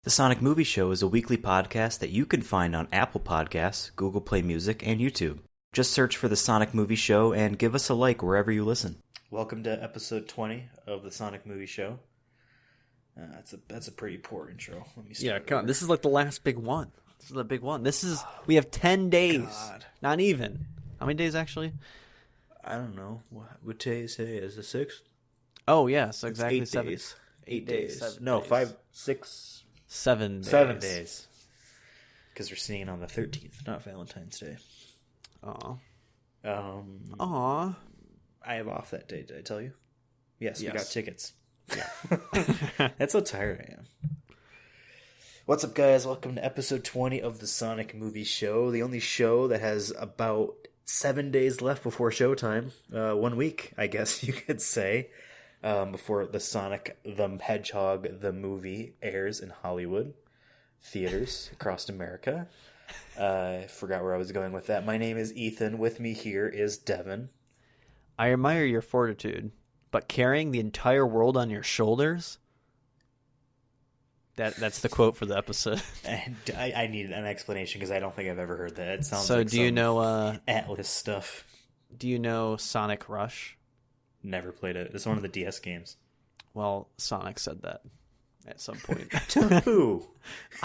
The Sonic Movie Show is a weekly podcast that you can find on Apple Podcasts, Google Play Music, and YouTube. Just search for The Sonic Movie Show and give us a like wherever you listen. Welcome to episode 20 of The Sonic Movie Show. That's a pretty poor intro. Let me start come on. This is like the last big one. This is the big one. We have 10 days. God. Not even. How many days, actually? I don't know. What day is today? Is the 6th? Oh, yes, exactly. It's 8 days. 8 days. 7 No, days. 5, 6... 7 days. 7 days. Because we're seeing on the 13th, not Valentine's Day. Aw. I have off that day, did I tell you? Yes, we got tickets. Yeah. That's how tired I am. What's up, guys? Welcome to episode 20 of the Sonic Movie Show, the only show that has about 7 days left before showtime. 1 week, I guess you could say. Before the Sonic the Hedgehog, the movie, airs in Hollywood theaters across America. I forgot where I was going with that. My name is Ethan. With me here is Devin. I admire your fortitude, but carrying the entire world on your shoulders? That's the quote for the episode. And I need an explanation because I don't think I've ever heard that. It sounds so like do you know Atlas stuff. Do you know Sonic Rush? Never played it. It's one of the DS games. Well, Sonic said that at some point. To who?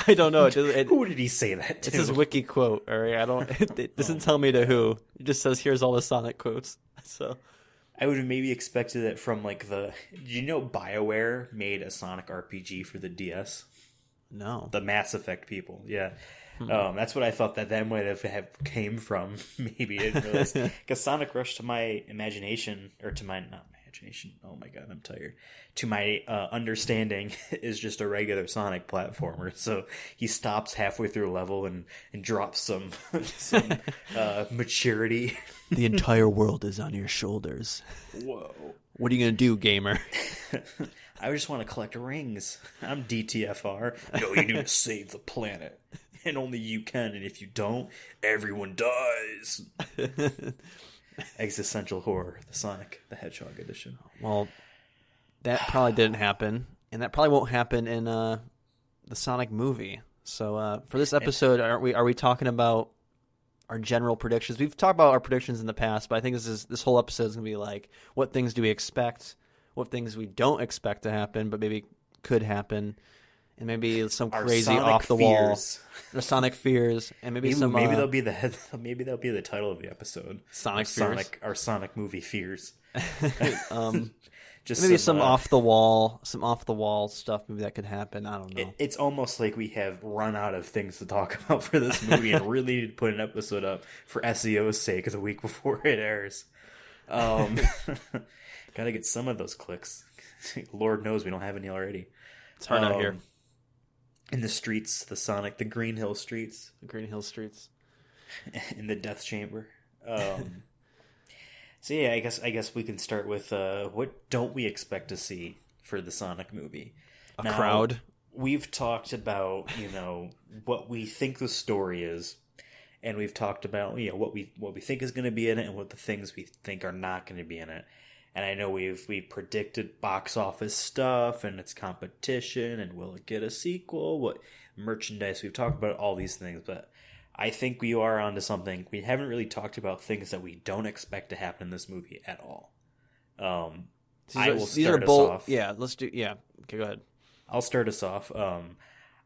I don't know. Who did he say that to? It's his wiki quote. All right, it doesn't tell me to who. It just says here's all the Sonic quotes. So I would have maybe expected it from like the. Do you know BioWare made a Sonic RPG for the DS? No. The Mass Effect people, yeah. That's what I thought that might have came from. Maybe I didn't realize because Sonic Rush, to my imagination, or to my not imagination. Oh my god, I'm tired. To my understanding, is just a regular Sonic platformer. So he stops halfway through a level and drops some maturity. The entire world is on your shoulders. Whoa! What are you gonna do, gamer? I just want to collect rings. I'm DTFR. No, you need to save the planet. And only you can, and if you don't, everyone dies. Existential horror, the Sonic the Hedgehog edition. Well, that probably didn't happen, and that probably won't happen in the Sonic movie. So for this episode, are we talking about our general predictions? We've talked about our predictions in the past, but I think this whole episode is gonna be like, what things do we expect? What things we don't expect to happen, but maybe could happen. And maybe some crazy off the wall, or Sonic fears, and maybe that'll be the title of the episode. Sonic fears, our Sonic movie fears. Just maybe some off the wall stuff. Maybe that could happen. I don't know. It's almost like we have run out of things to talk about for this movie, and really need to put an episode up for SEO's sake the week before it airs. Gotta get some of those clicks. Lord knows we don't have any already. It's hard out here. In the streets, the Green Hill streets. The Green Hill streets. In the Death Chamber. So yeah, I guess we can start with what don't we expect to see for the Sonic movie? A crowd. We've talked about, what we think the story is, and we've talked about, what we think is going to be in it and what the things we think are not going to be in it. And I know we predicted box office stuff and its competition and will it get a sequel? What merchandise? We've talked about all these things, but I think we are onto something. We haven't really talked about things that we don't expect to happen in this movie at all. I will start us off. Yeah, let's do. Yeah, okay, go ahead. I'll start us off.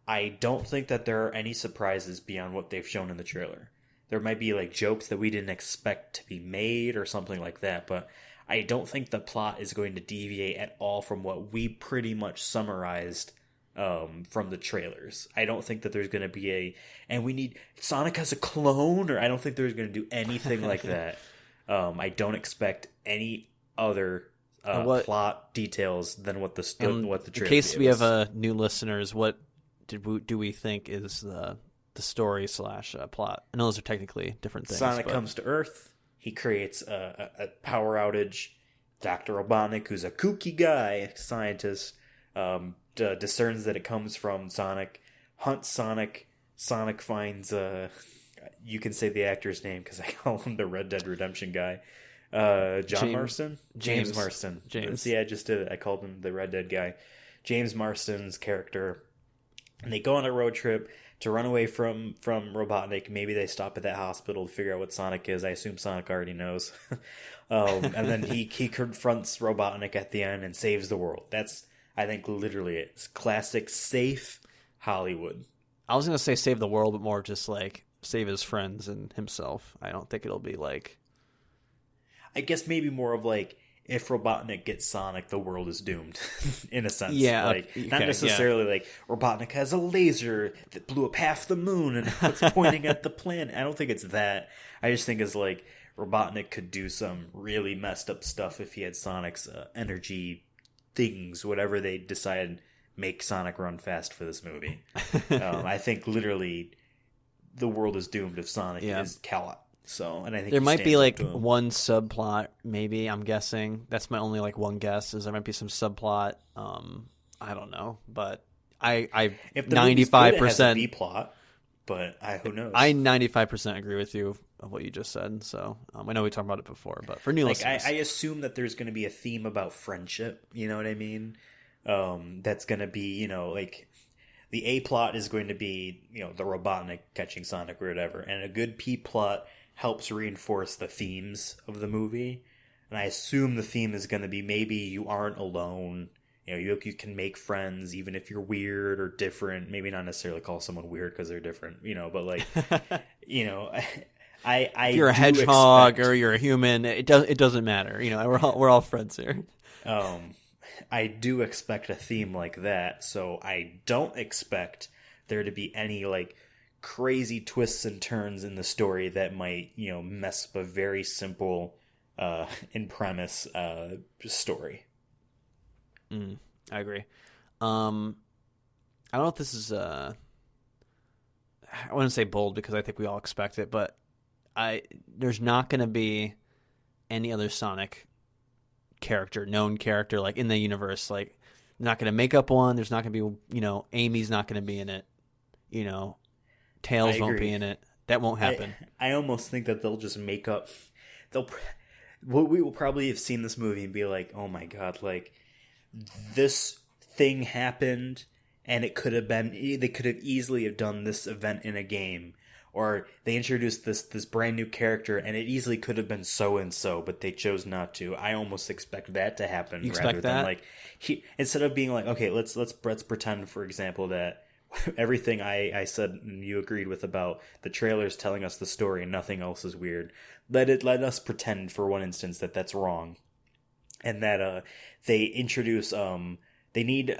I don't think that there are any surprises beyond what they've shown in the trailer. There might be like jokes that we didn't expect to be made or something like that, but I don't think the plot is going to deviate at all from what we pretty much summarized from the trailers. I don't think that there's going to be Sonic has a clone, or I don't think there's going to do anything like that. I don't expect any other plot details than what the trailer in case we us. have new listeners, what do we think is the story / plot? I know those are technically different things. Sonic comes to Earth. He creates a power outage. Dr. Robotnik, who's a kooky guy, scientist, discerns that it comes from Sonic, hunts Sonic. Sonic finds, you can say the actor's name because I call him the Red Dead Redemption guy. James Marston. James. Yeah, I just did it. I called him the Red Dead guy. James Marston's character And they go on a road trip to run away from Robotnik. Maybe they stop at that hospital to figure out what Sonic is. I assume Sonic already knows. And then he confronts Robotnik at the end and saves the world. That's, I think, literally it. It's classic, safe Hollywood. I was going to say save the world, but more just like save his friends and himself. I don't think it'll be like... I guess maybe more of like, if Robotnik gets Sonic, the world is doomed, in a sense. Yeah. Like, not necessarily like, Robotnik has a laser that blew up half the moon and it's pointing at the planet. I don't think it's that. I just think it's like, Robotnik could do some really messed up stuff if he had Sonic's energy things, whatever they decide make Sonic run fast for this movie. I think literally the world is doomed if Sonic is caught. So, and I think there might be like one subplot, maybe. I'm guessing that's my only like one guess is there might be some subplot. I don't know, but I if the 95% B plot, but who knows? I 95% agree with you of what you just said. So I know we talked about it before, but for new listeners, I assume that there's going to be a theme about friendship. You know what I mean? That's going to be like. The A plot is going to be, the Robotnik catching Sonic or whatever, and a good P plot helps reinforce the themes of the movie. And I assume the theme is going to be maybe you aren't alone. You can make friends even if you're weird or different. Maybe not necessarily call someone weird because they're different, but like, if you're a hedgehog or you're a human, it doesn't matter. We're all friends here. I do expect a theme like that, so I don't expect there to be any like crazy twists and turns in the story that might mess up a very simple in premise story. I agree. I don't know if this is I wouldn't say bold because I think we all expect it, but there's not going to be any other Sonic known character like in the universe. Like, not going to make up one. There's not going to be Amy's not going to be in it. Tails won't be in it. That won't happen. I almost think that they'll just make up. We will probably have seen this movie and be like, oh my god, like this thing happened, and it could have been. They could have easily have done this event in a game, or they introduced this brand new character, and it easily could have been so and so, but they chose not to. I almost expect that to happen rather than like instead of being like, okay, let's pretend, for example, that. Everything I said and you agreed with about the trailers telling us the story and nothing else is weird. Let us pretend for one instance that that's wrong, and that they introduce they need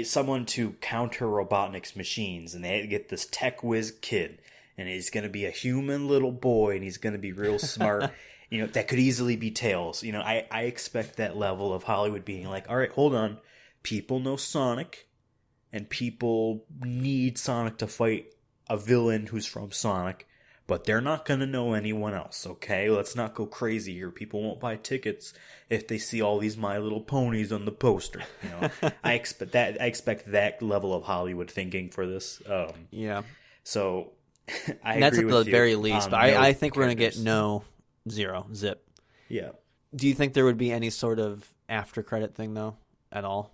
someone to counter Robotnik's machines, and they get this tech whiz kid, and he's going to be a human little boy, and he's going to be real smart. That could easily be Tails. I expect that level of Hollywood being like, all right, hold on, people know Sonic. And people need Sonic to fight a villain who's from Sonic, but they're not going to know anyone else, okay? Let's not go crazy here. People won't buy tickets if they see all these My Little Ponies on the poster. I expect that level of Hollywood thinking for this. Yeah. So I that's agree at the with very you least. But no I think we're going to get characters. zip. Yeah. Do you think there would be any sort of after credit thing though at all?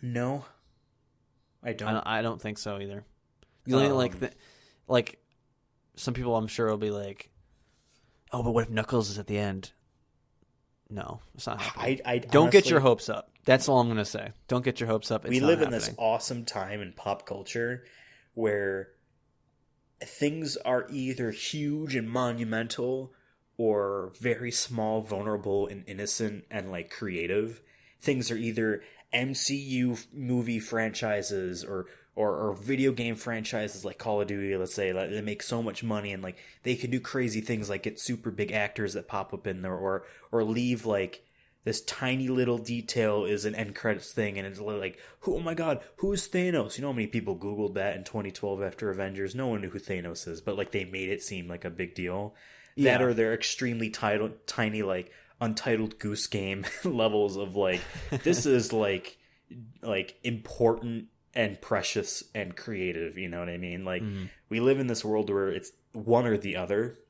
No, I don't. I don't think so either. The only like some people I'm sure will be like, oh, but what if Knuckles is at the end? No, it's not happening. Don't get your hopes up. That's all I'm gonna say. Don't get your hopes up. It's we not live happening. in this awesome time in pop culture where things are either huge and monumental or very small, vulnerable, and innocent and like creative. Things are either MCU movie franchises or video game franchises like Call of Duty, let's say, like, they make so much money and like they can do crazy things like get super big actors that pop up in there or leave like this tiny little detail is an end credits thing and it's like, oh my god, who's Thanos? You know how many people Googled that in 2012 after Avengers? No one knew who Thanos is, but like they made it seem like a big deal. Yeah. That or they're extremely tiny like Untitled Goose Game levels of like this is like important and precious and creative, you know what I mean? Like we live in this world where it's one or the other,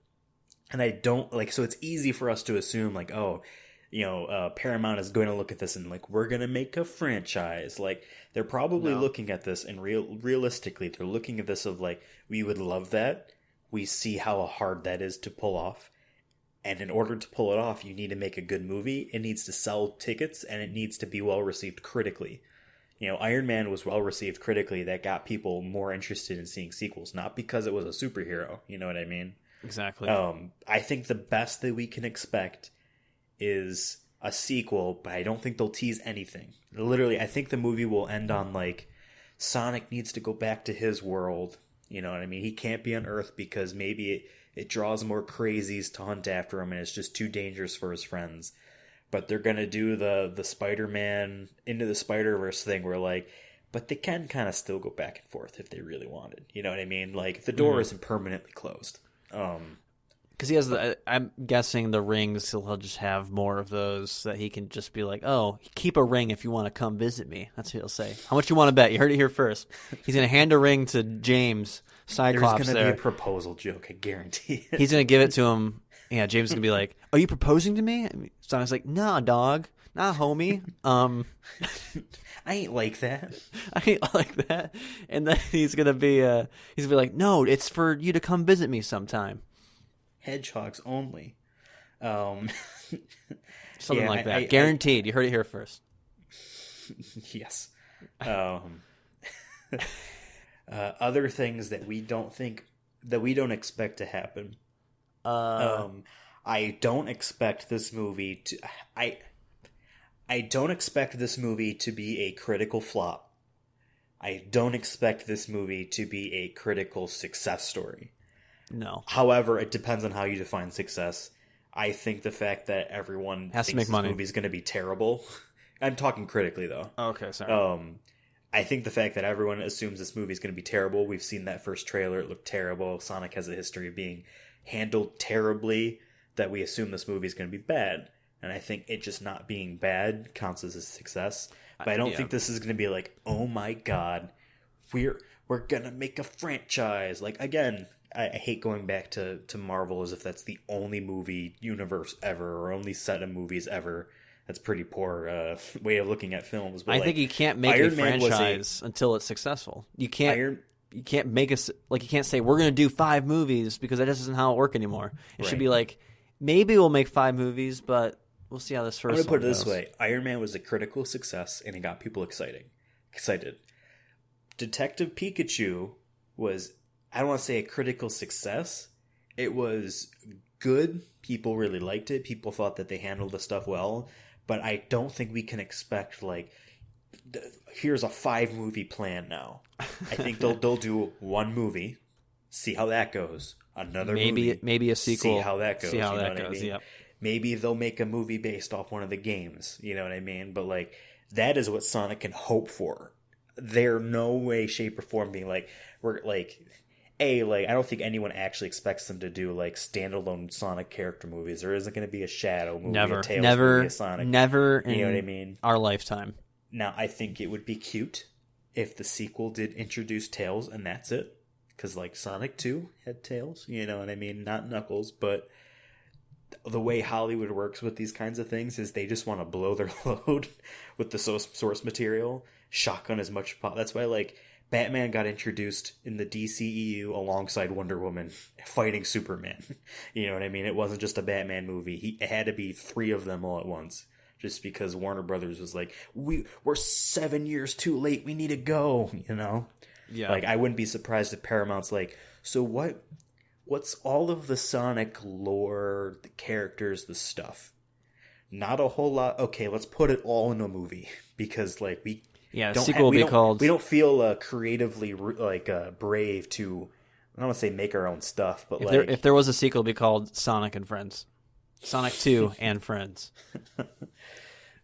and I don't like, so it's easy for us to assume like, oh, Paramount is going to look at this and like, we're going to make a franchise. Like, they're probably looking at this and realistically, they're looking at this of like, we would love that. We see how hard that is to pull off. And in order to pull it off, you need to make a good movie. It needs to sell tickets and it needs to be well received critically. Iron Man was well received critically. That got people more interested in seeing sequels, not because it was a superhero. You know what I mean? Exactly. I think the best that we can expect is a sequel, but I don't think they'll tease anything. Literally, I think the movie will end on like Sonic needs to go back to his world. You know what I mean? He can't be on Earth because maybe it draws more crazies to hunt after him and it's just too dangerous for his friends. But they're going to do the Spider-Man Into the Spider-Verse thing where like, but they can kind of still go back and forth if they really wanted. You know what I mean? Like the door isn't permanently closed. Because he has I'm guessing the rings, he'll just have more of those that he can just be like, oh, keep a ring if you want to come visit me. That's what he'll say. How much you want to bet? You heard it here first. He's going to hand a ring to James, Cyclops. There's going to be a proposal joke, I guarantee it. He's going to give it to him. Yeah, James is going to be like, are you proposing to me? Sonic's like, nah, dog. Nah, homie. I ain't like that. I ain't like that. And then he's going to be like, no, it's for you to come visit me sometime. Hedgehogs only. Something like that. Guaranteed. You heard it here first. Yes. Other things that we don't expect to happen. I don't expect this movie to. I don't expect this movie to be a critical flop. I don't expect this movie to be a critical success story. No. However, it depends on how you define success. I think the fact that everyone has thinks to make money. This movie's going to be terrible. I'm talking critically, though. Okay, sorry. I think the fact that everyone assumes this movie's going to be terrible. We've seen that first trailer. It looked terrible. Sonic has a history of being handled terribly, that we assume this movie's going to be bad. And I think it just not being bad counts as a success. But I don't think this is going to be like, oh my god, we're going to make a franchise. Like, again, I hate going back to Marvel as if that's the only movie universe ever or only set of movies ever. That's pretty poor way of looking at films. But I think you can't make a franchise until it's successful. You can't make us like, you can't say we're going to do 5 movies because that just isn't how it works anymore. It should be like, maybe we'll make 5 movies, but we'll see how this first one goes. I'm going to put it this way. Iron Man was a critical success and it got people excited. Detective Pikachu was, I don't want to say a critical success. It was good. People really liked it. People thought that they handled the stuff well. But I don't think we can expect, like, here's a 5-movie plan now. I think they'll do 1 movie, see how that goes. Another movie, maybe a sequel. See how that goes. I mean? Yep. Maybe they'll make a movie based off one of the games. You know what I mean? But like, that is what Sonic can hope for. They're no way, shape, or form being like, we're like, I don't think anyone actually expects them to do like standalone Sonic character movies. There isn't going to be a Shadow movie, a Tails movie, a Sonic. Never. You know what I mean? Our lifetime. Now, I think it would be cute if the sequel did introduce Tails and that's it. Because like Sonic 2 had Tails, you know what I mean? Not Knuckles, but the way Hollywood works with these kinds of things is they just want to blow their load with the source material, shotgun as much. That's why like Batman got introduced in the DCEU alongside Wonder Woman fighting Superman. You know what I mean? It wasn't just a Batman movie. It had to be 3 of them all at once. Just because Warner Brothers was like, we're 7 years too late. We need to go, you know? Yeah. Like, I wouldn't be surprised if Paramount's like, so what's all of the Sonic lore, the characters, the stuff? Not a whole lot. Okay, let's put it all in a movie. Because, like, we sequel will be called... We don't feel creatively, brave to, I don't want to say make our own stuff, but if there was a sequel, it would be called Sonic and Friends. Sonic 2 and Friends.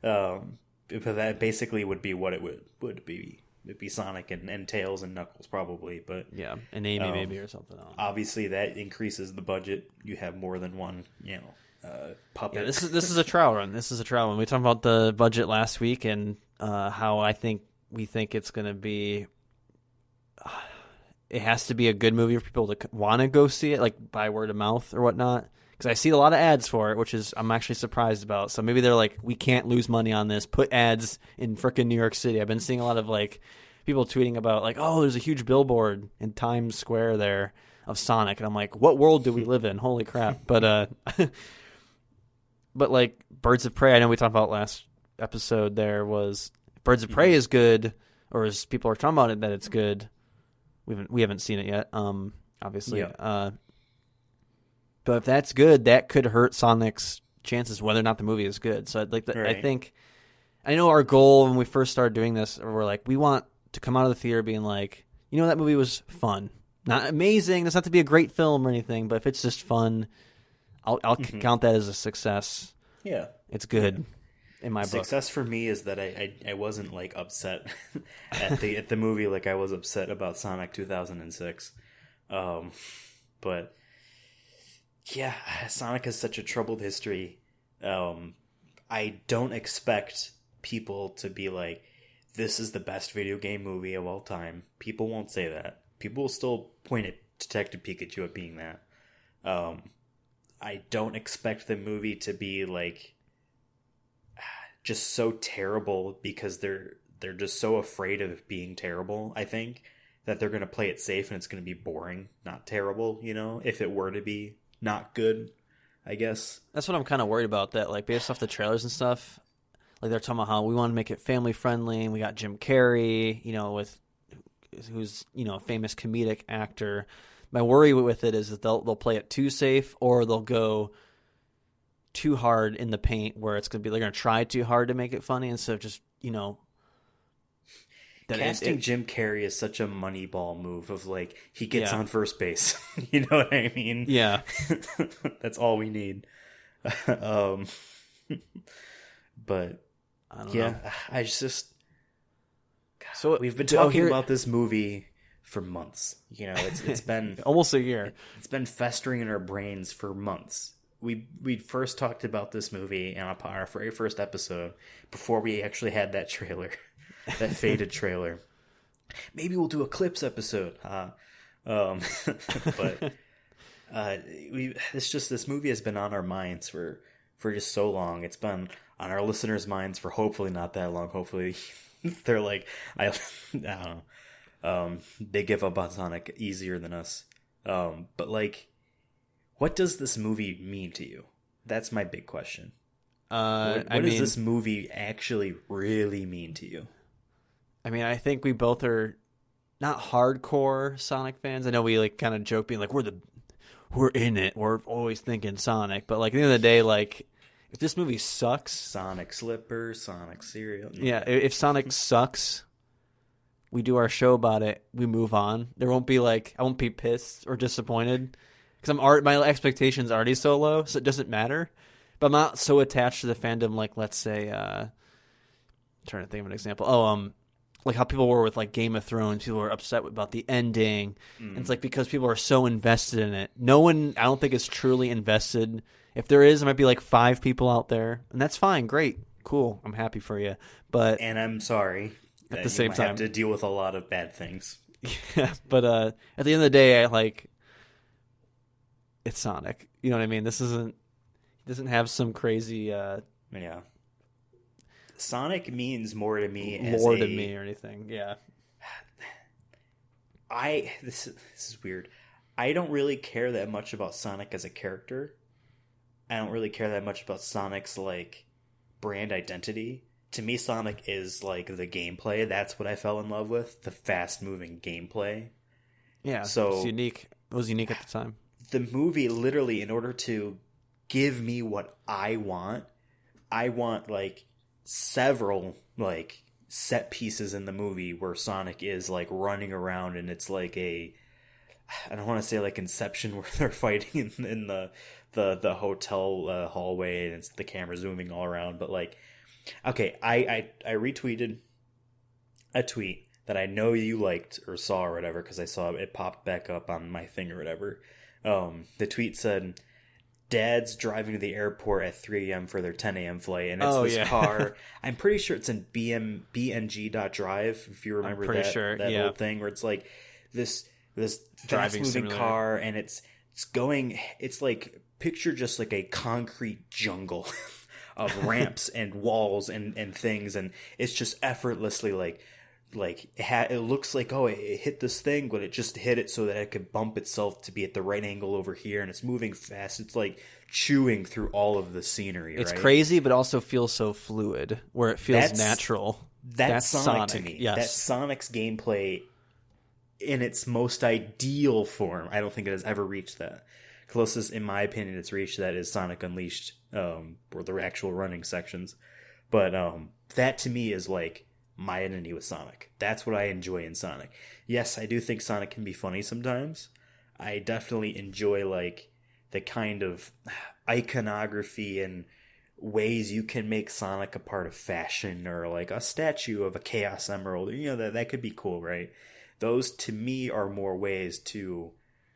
But that basically would be what it would be. It'd be Sonic and Tails and Knuckles probably, but yeah, and Amy maybe or something else. Obviously, that increases the budget. You have more than one, puppet. Yeah, this is a trial run. This is a trial run. We talked about the budget last week and how we think it's going to be. It has to be a good movie for people to want to go see it, like by word of mouth or whatnot. because I see a lot of ads for it, which is I'm actually surprised about. So maybe they're like, we can't lose money on this. Put ads in frickin' New York City. I've been seeing a lot of like people tweeting about like, oh, there's a huge billboard in Times Square there of Sonic, and I'm like, what world do we live in? Holy crap! But but like Birds of Prey, I know we talked about last episode. There was Birds of Prey is good, or as people are talking about it that it's good. We haven't seen it yet, obviously. Yeah. But if that's good, that could hurt Sonic's chances, whether or not the movie is good. So Right. I think, I know our goal when we first started doing this, we're like, we want to come out of the theater being like, you know, that movie was fun, not amazing. It's not to be a great film or anything, but if it's just fun, I'll count that as a success. Yeah, it's good in my book. Success for me is that I wasn't like upset at the movie like I was upset about Sonic 2006, but. Yeah, Sonic has such a troubled history. I don't expect people to be like, this is the best video game movie of all time. People won't say that. People will still point at Detective Pikachu at being that. I don't expect the movie to be like just so terrible because they're just so afraid of being terrible, I think, that they're going to play it safe and it's going to be boring, not terrible, you know, if it were to be not good, I guess. That's what I'm kind of worried about, that like based off the trailers and stuff, like they're talking about how we want to make it family friendly, and we got Jim Carrey, you know, who's, you know, a famous comedic actor. My worry with it is that they'll play it too safe, or they'll go too hard in the paint where it's going to be, they're going to try too hard to make it funny instead of just, you know, casting Jim Carrey is such a Moneyball move of like, he gets on first base. You know what I mean? Yeah. That's all we need. But I don't know. I just... God, so we've been talking about this movie for months. You know, it's been... almost a year. It's been festering in our brains for months. We first talked about this movie in our very first episode before we actually had that trailer. That faded trailer. Maybe we'll do a clips episode. But this movie has been on our minds for just so long. It's been on our listeners' minds for hopefully not that long. Hopefully they're like, I don't know. They give up on Sonic easier than us. But like, what does this movie mean to you? That's my big question. What does this movie actually really mean to you? I mean, I think we both are not hardcore Sonic fans. I know we like kind of joke being like, we're in it. We're always thinking Sonic. But like at the end of the day, like if this movie sucks, Sonic slippers, Sonic cereal. Yeah, if Sonic sucks, we do our show about it. We move on. There won't be like, I won't be pissed or disappointed because my expectations are already so low, so it doesn't matter. But I'm not so attached to the fandom. Like, let's say, I'm trying to think of an example. Like how people were with like Game of Thrones, people were upset about the ending. And it's like because people are so invested in it. No one, I don't think, is truly invested. If there is, there might be like 5 people out there, and that's fine, great, cool. I'm happy for you, and I'm sorry at the same time have to deal with a lot of bad things. Yeah, but at the end of the day, it's Sonic. You know what I mean? This doesn't have some crazy. Yeah. Sonic means more to me or anything. Yeah. This is weird. I don't really care that much about Sonic as a character. I don't really care that much about Sonic's like brand identity. To me, Sonic is like the gameplay. That's what I fell in love with, the fast-moving gameplay. Yeah, so it's unique. It was unique at the time. The movie, literally, in order to give me what I want like several like set pieces in the movie where Sonic is like running around, and it's like I don't want to say like Inception where they're fighting in the hotel hallway and it's the camera zooming all around. But like, okay, I retweeted a tweet that I know you liked or saw or whatever because I saw it popped back up on my thing or whatever. The tweet said, "Dad's driving to the airport at 3 a.m. for their 10 a.m. flight," and it's car. I'm pretty sure it's in BNG.drive, if you remember that whole thing where it's like this fast moving car, and it's it's like, picture just like a concrete jungle of ramps and walls and things, and it's just effortlessly it looks like, oh, it hit this thing, but it just hit it so that it could bump itself to be at the right angle over here, and it's moving fast. It's like chewing through all of the scenery. It's right? Crazy, but also feels so fluid, where it feels natural. That's Sonic to me. Yes. That's Sonic's gameplay in its most ideal form. I don't think it has ever reached that. Closest, in my opinion, it's reached that is Sonic Unleashed, or the actual running sections. But that to me is like my identity with Sonic. That's what I enjoy in Sonic. Yes, I do think Sonic can be funny sometimes. I definitely enjoy like the kind of iconography and ways you can make Sonic a part of fashion, or like a statue of a Chaos Emerald. You know, that could be cool, right? Those to me are more ways to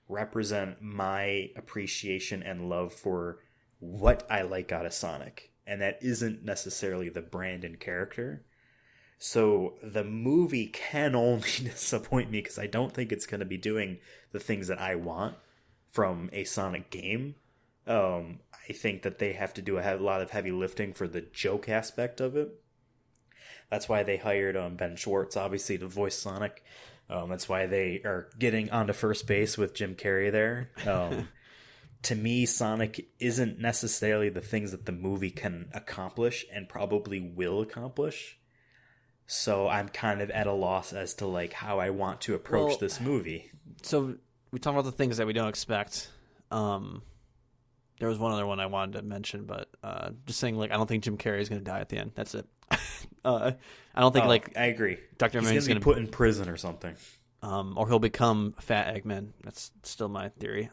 represent my appreciation and love for what I like out of Sonic. And that isn't necessarily the brand and character. So the movie can only disappoint me because I don't think it's going to be doing the things that I want from a Sonic game. I think that they have to do a lot of heavy lifting for the joke aspect of it. That's why they hired Ben Schwartz, obviously, to voice Sonic. That's why they are getting onto first base with Jim Carrey there. To me, Sonic isn't necessarily the things that the movie can accomplish and probably will accomplish. So I'm kind of at a loss as to like how I want to approach this movie. So we talk about the things that we don't expect. There was one other one I wanted to mention, but just saying, like, I don't think Jim Carrey is going to die at the end. That's it. I don't think I agree. Dr. He's going to be put in prison or something. Or he'll become Fat Eggman. That's still my theory.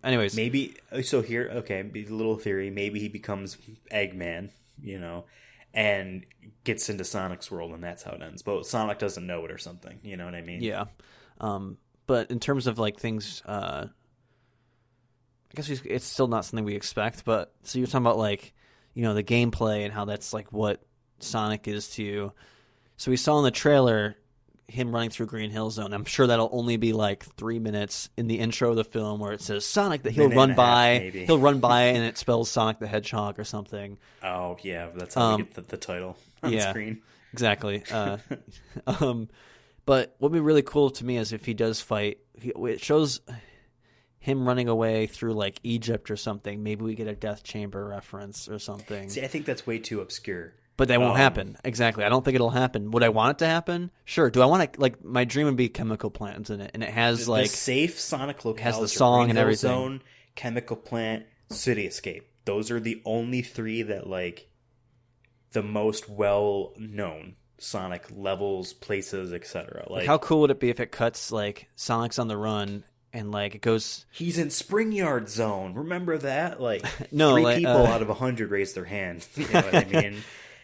Anyways, maybe so. Here, okay, a little theory. Maybe he becomes Eggman, and gets into Sonic's world, and that's how it ends. But Sonic doesn't know it or something. You know what I mean? Yeah. But in terms of like things, I guess it's still not something we expect. But so you're talking about like, the gameplay and how that's like what Sonic is to you. So we saw in the trailer him running through Green Hill Zone. I'm sure that'll only be like 3 minutes in the intro of the film where it says Sonic, that he'll run by, and it spells Sonic the Hedgehog or something. Oh yeah, that's how we get the title on screen. Exactly. But what would be really cool to me is if he does fight. It shows him running away through like Egypt or something. Maybe we get a Death Chamber reference or something. See, I think that's way too obscure. But that won't happen. Exactly. I don't think it'll happen. Would I want it to happen? Sure. Do I want to, like, my dream would be Chemical Plants in it. And it has, like... The safe Sonic locales. Has the song and everything. Zone, Chemical Plant, City Escape. Those are the only three that, like, the most well-known Sonic levels, places, etc. Like, how cool would it be if it cuts, like, Sonic's on the run... And, like, it goes... He's in Spring Yard Zone. Remember that? Like, no, three people out of 100 raised their hand. You know what I mean?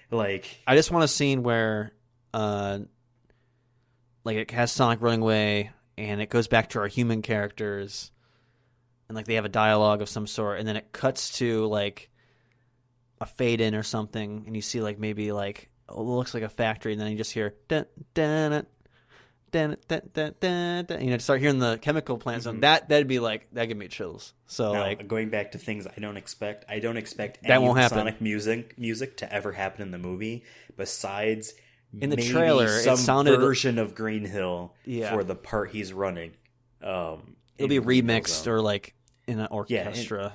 Like... I just want a scene where, like, it has Sonic running away, and it goes back to our human characters, and, like, they have a dialogue of some sort, and then it cuts to, like, a fade-in or something, and you see, like, maybe, like, it looks like a factory, and then you just hear... Dun, dun, dun, start hearing the Chemical Plant Zone. That'd be like, that'd give me chills. So now, like, going back to things I don't expect that won't happen. Sonic music to ever happen in the movie besides in the trailer some it sounded version of Green Hill for the part he's running. It'll be remixed or like in an orchestra.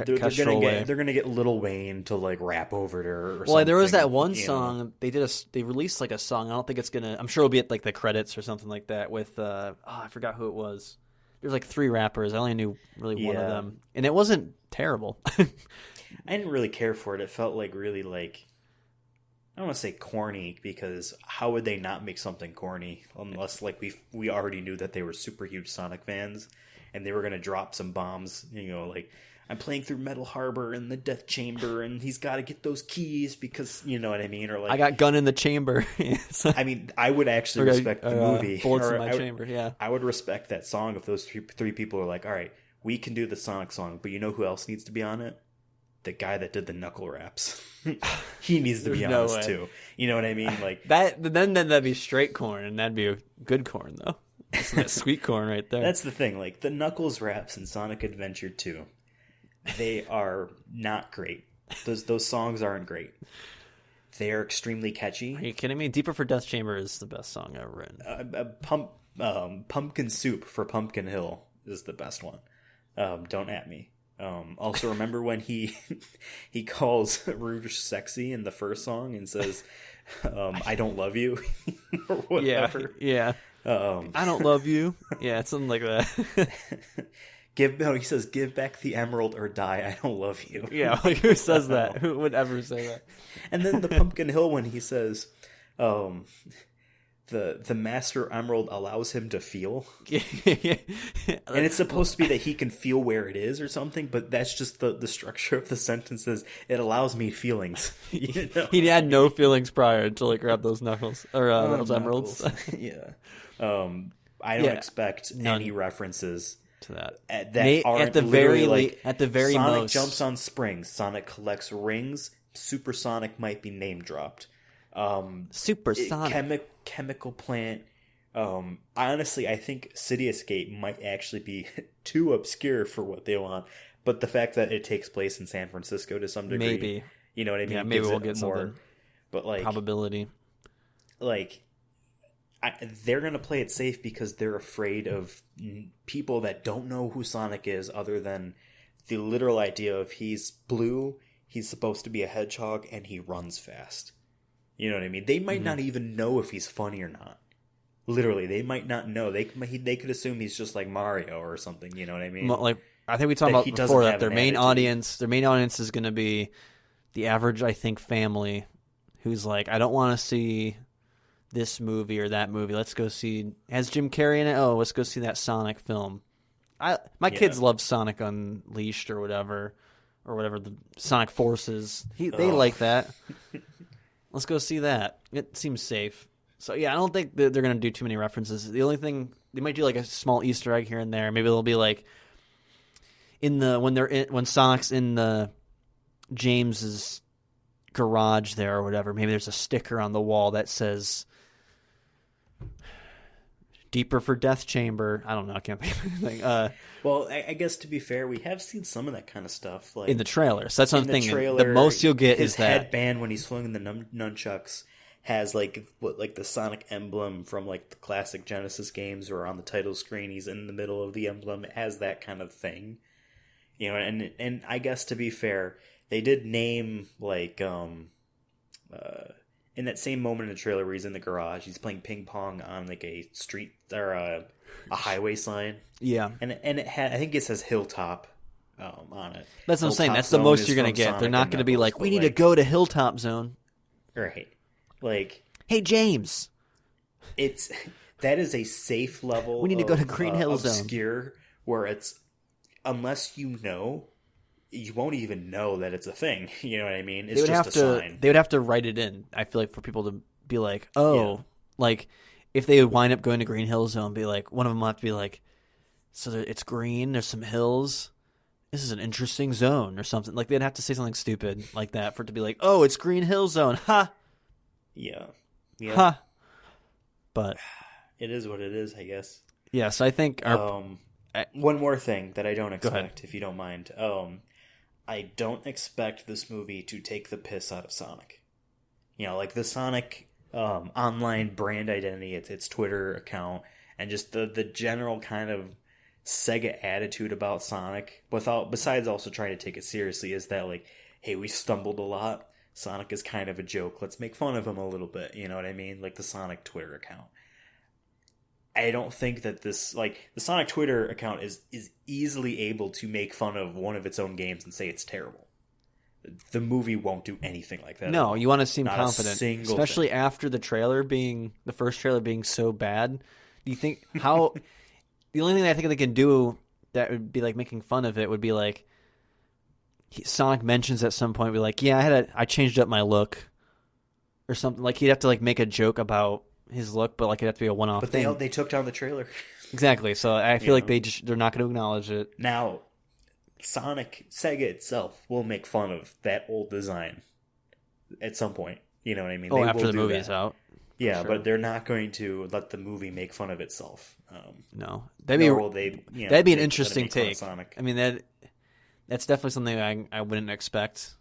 They're gonna get Lil Wayne to like rap over it or something. Well, there was that one song they released like a song. I don't think it's gonna. I'm sure it'll be at like the credits or something like that with I forgot who it was. There's like 3 rappers. I only knew really one of them, and it wasn't terrible. I didn't really care for it. It felt like really like, I don't want to say corny, because how would they not make something corny unless like we already knew that they were super huge Sonic fans and they were gonna drop some bombs, like, I'm playing through Metal Harbor and the Death Chamber, and he's got to get those keys because, you know what I mean? Or like, I got gun in the chamber. I mean, I would actually respect the movie. Bullets in my chamber, yeah. I would respect that song if those three people are like, all right, we can do the Sonic song, but you know who else needs to be on it? The guy that did the knuckle raps. He needs to be on this too. You know what I mean? Like that. Then that'd be straight corn, and that'd be a good corn though. That's that sweet corn right there. That's the thing. Like, the Knuckles raps in Sonic Adventure 2, they are not great. Those songs aren't great. They are extremely catchy. Are you kidding me? Deeper for Death Chamber is the best song ever written. Pumpkin Soup for Pumpkin Hill is the best one. Don't at me. Also, remember when he calls Rouge sexy in the first song and says, I don't love you, or whatever. Yeah. I don't love you. Yeah, it's something like that. He says, give back the emerald or die. I don't love you. Yeah, like, who says that? Who would ever say that? And then the Pumpkin Hill when he says, the Master Emerald allows him to feel. And it's supposed to be that he can feel where it is or something, but that's just the structure of the sentences. It allows me feelings. You know? He had no feelings prior until he grabbed those knuckles or those emeralds. Yeah. I don't expect any references to that. That aren't at the very like, at the very Sonic most. jumps on springs. Sonic collects rings. Supersonic might be name dropped. Supersonic chemical plant. Honestly, I think City Escape might actually be too obscure for what they want. But the fact that it takes place in San Francisco to some degree, maybe, you know what I mean? Yeah, maybe we'll get more. Something. But like probability, like. They're going to play it safe because they're afraid of people that don't know who Sonic is other than the literal idea of he's blue, he's supposed to be a hedgehog, and he runs fast. You know what I mean? They might not even know if he's funny or not. Literally, they might not know. They could assume he's just like Mario or something, you know what I mean? Like, I think we talked about before that their main audience is going to be the average, I think, family who's like, I don't want to see this movie or that movie. Let's go see. Has Jim Carrey in it? Oh, let's go see that Sonic film. My kids love Sonic Unleashed or whatever the Sonic Forces. They like that. Let's go see that. It seems safe. So yeah, I don't think they're going to do too many references. The only thing they might do like a small Easter egg here and there. Maybe they'll be like when Sonic's in the James's garage there or whatever. Maybe there's a sticker on the wall that says Deeper for Death Chamber. I don't know. I can't think of anything. Well, I guess to be fair, we have seen some of that kind of stuff, like in the trailers. That's what I'm thinking. The most you'll get is that his headband when he's swinging the nunchucks has like the Sonic emblem from like the classic Genesis games, or on the title screen, he's in the middle of the emblem. It has that kind of thing, you know. And I guess to be fair, they did name like in that same moment in the trailer where he's in the garage, he's playing ping pong on like a street or a highway sign. Yeah, and it had, I think it says Hilltop on it. That's what I'm saying. That's the most you're gonna get. Sonic. They're not gonna be like, we need to go to Hilltop Zone. Right. Like, hey James, that is a safe level. We need to go to Green Hill Zone. Obscure, where it's unless you know. You won't even know that it's a thing. You know what I mean? It's just a sign. They would have to write it in, I feel like, for people to be like, oh, like, if they would wind up going to Green Hill Zone, be like, one of them will have to be like, so it's green, there's some hills, this is an interesting zone, or something. Like, they'd have to say something stupid like that for it to be like, oh, it's Green Hill Zone, ha! Yeah. Ha! But it is what it is, I guess. Yeah, so I think one more thing that I don't expect, if you don't mind. I don't expect this movie to take the piss out of Sonic. You know, like the Sonic online brand identity, its Twitter account, and just the general kind of Sega attitude about Sonic, besides also trying to take it seriously, is that like, hey, we stumbled a lot. Sonic is kind of a joke. Let's make fun of him a little bit. You know what I mean? Like the Sonic Twitter account. I don't think that this, like, the Sonic Twitter account is easily able to make fun of one of its own games and say it's terrible. The movie won't do anything like that. No, you want to seem confident, especially after the first trailer being so bad. Do you think how? The only thing I think they can do that would be like making fun of it would be like Sonic mentions at some point, be like, yeah, I changed up my look, or something. Like he'd have to like make a joke about his look, but like it'd have to be a one-off. But they took down the trailer. Exactly. So I feel like they're not going to acknowledge it. Now, Sega itself will make fun of that old design at some point. You know what I mean? After the movie's out. Yeah, but they're not going to let the movie make fun of itself. No, that'd be an interesting take. Sonic. I mean, that's definitely something I wouldn't expect.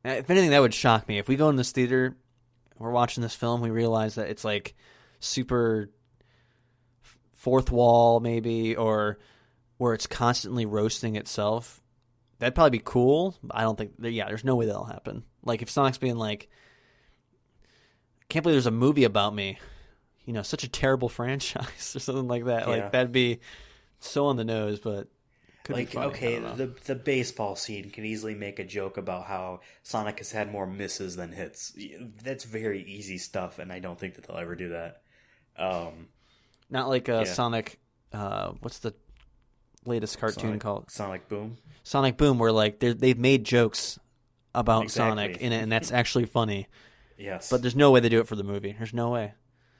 If anything, that would shock me. If we go in this theater, we're watching this film, we realize that it's like super fourth wall, maybe, or where it's constantly roasting itself. That'd probably be cool. I don't think. There's no way that'll happen. Like if Sonic's being like, can't believe there's a movie about me. Such a terrible franchise or something like that. Yeah. Like that'd be so on the nose, but could be funny. Okay, the baseball scene can easily make a joke about how Sonic has had more misses than hits. That's very easy stuff, and I don't think that they'll ever do that. Not like Sonic. What's the latest cartoon called? Sonic Boom. Sonic Boom, where like they've made jokes about Sonic in it, and that's actually funny. Yes. But there's no way they do it for the movie. There's no way.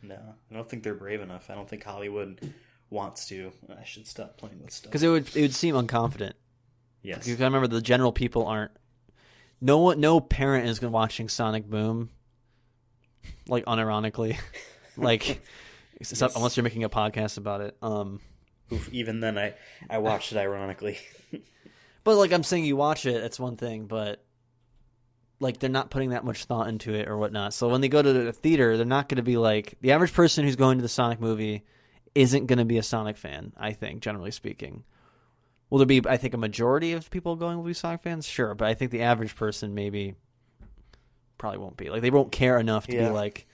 No, I don't think they're brave enough. I don't think Hollywood wants to. I should stop playing with stuff. Because it would seem unconfident. Yes. Because I remember the general people aren't. No parent is watching Sonic Boom, like unironically, like unless you're making a podcast about it. Even then, I watched it ironically. But like I'm saying, you watch it, that's one thing, but like they're not putting that much thought into it or whatnot. So when they go to the theater, they're not going to be like the average person who's going to the Sonic movie isn't going to be a Sonic fan. I think, generally speaking, will there be? I think a majority of people going will be Sonic fans, sure, but I think the average person probably won't be. Like they won't care enough to be like,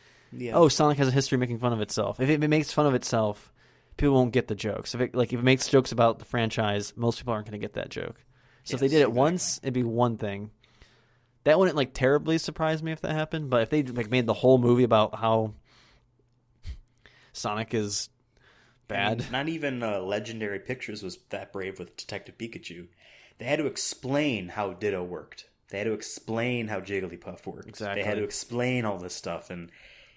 oh, Sonic has a history of making fun of itself. If it makes fun of itself, people won't get the jokes. If it makes jokes about the franchise, most people aren't going to get that joke. So if they did it once, it'd be one thing. That wouldn't like terribly surprise me if that happened, but if they like made the whole movie about how Sonic is bad. I mean, not even Legendary Pictures was that brave with Detective Pikachu. They had to explain how Ditto worked. They had to explain how Jigglypuff worked. Exactly. They had to explain all this stuff, and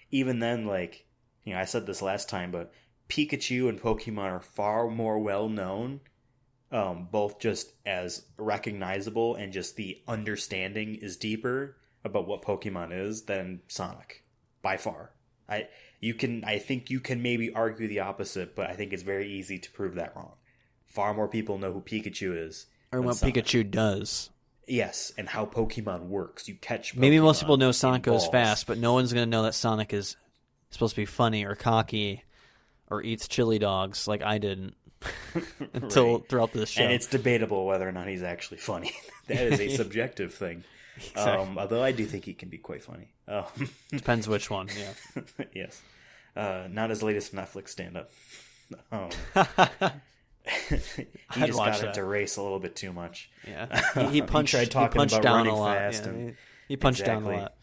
even then, like, I said this last time, but Pikachu and Pokemon are far more well known. Both just as recognizable and just the understanding is deeper about what Pokemon is than Sonic, by far. I think you can maybe argue the opposite, but I think it's very easy to prove that wrong. Far more people know who Pikachu is. Or what Sonic. Pikachu does. Yes, and how Pokemon works. You catch Pokemon. Maybe most people know Sonic goes fast, but no one's going to know that Sonic is supposed to be funny or cocky or eats chili dogs like I didn't. Until throughout this show. And it's debatable whether or not he's actually funny. That is a subjective thing. Exactly. Although I do think he can be quite funny. Depends which one, yeah. Yes. Not his latest Netflix stand-up. He just got into race a little bit too much. Yeah. He punched, he punched down a lot. Fast he punched down a lot.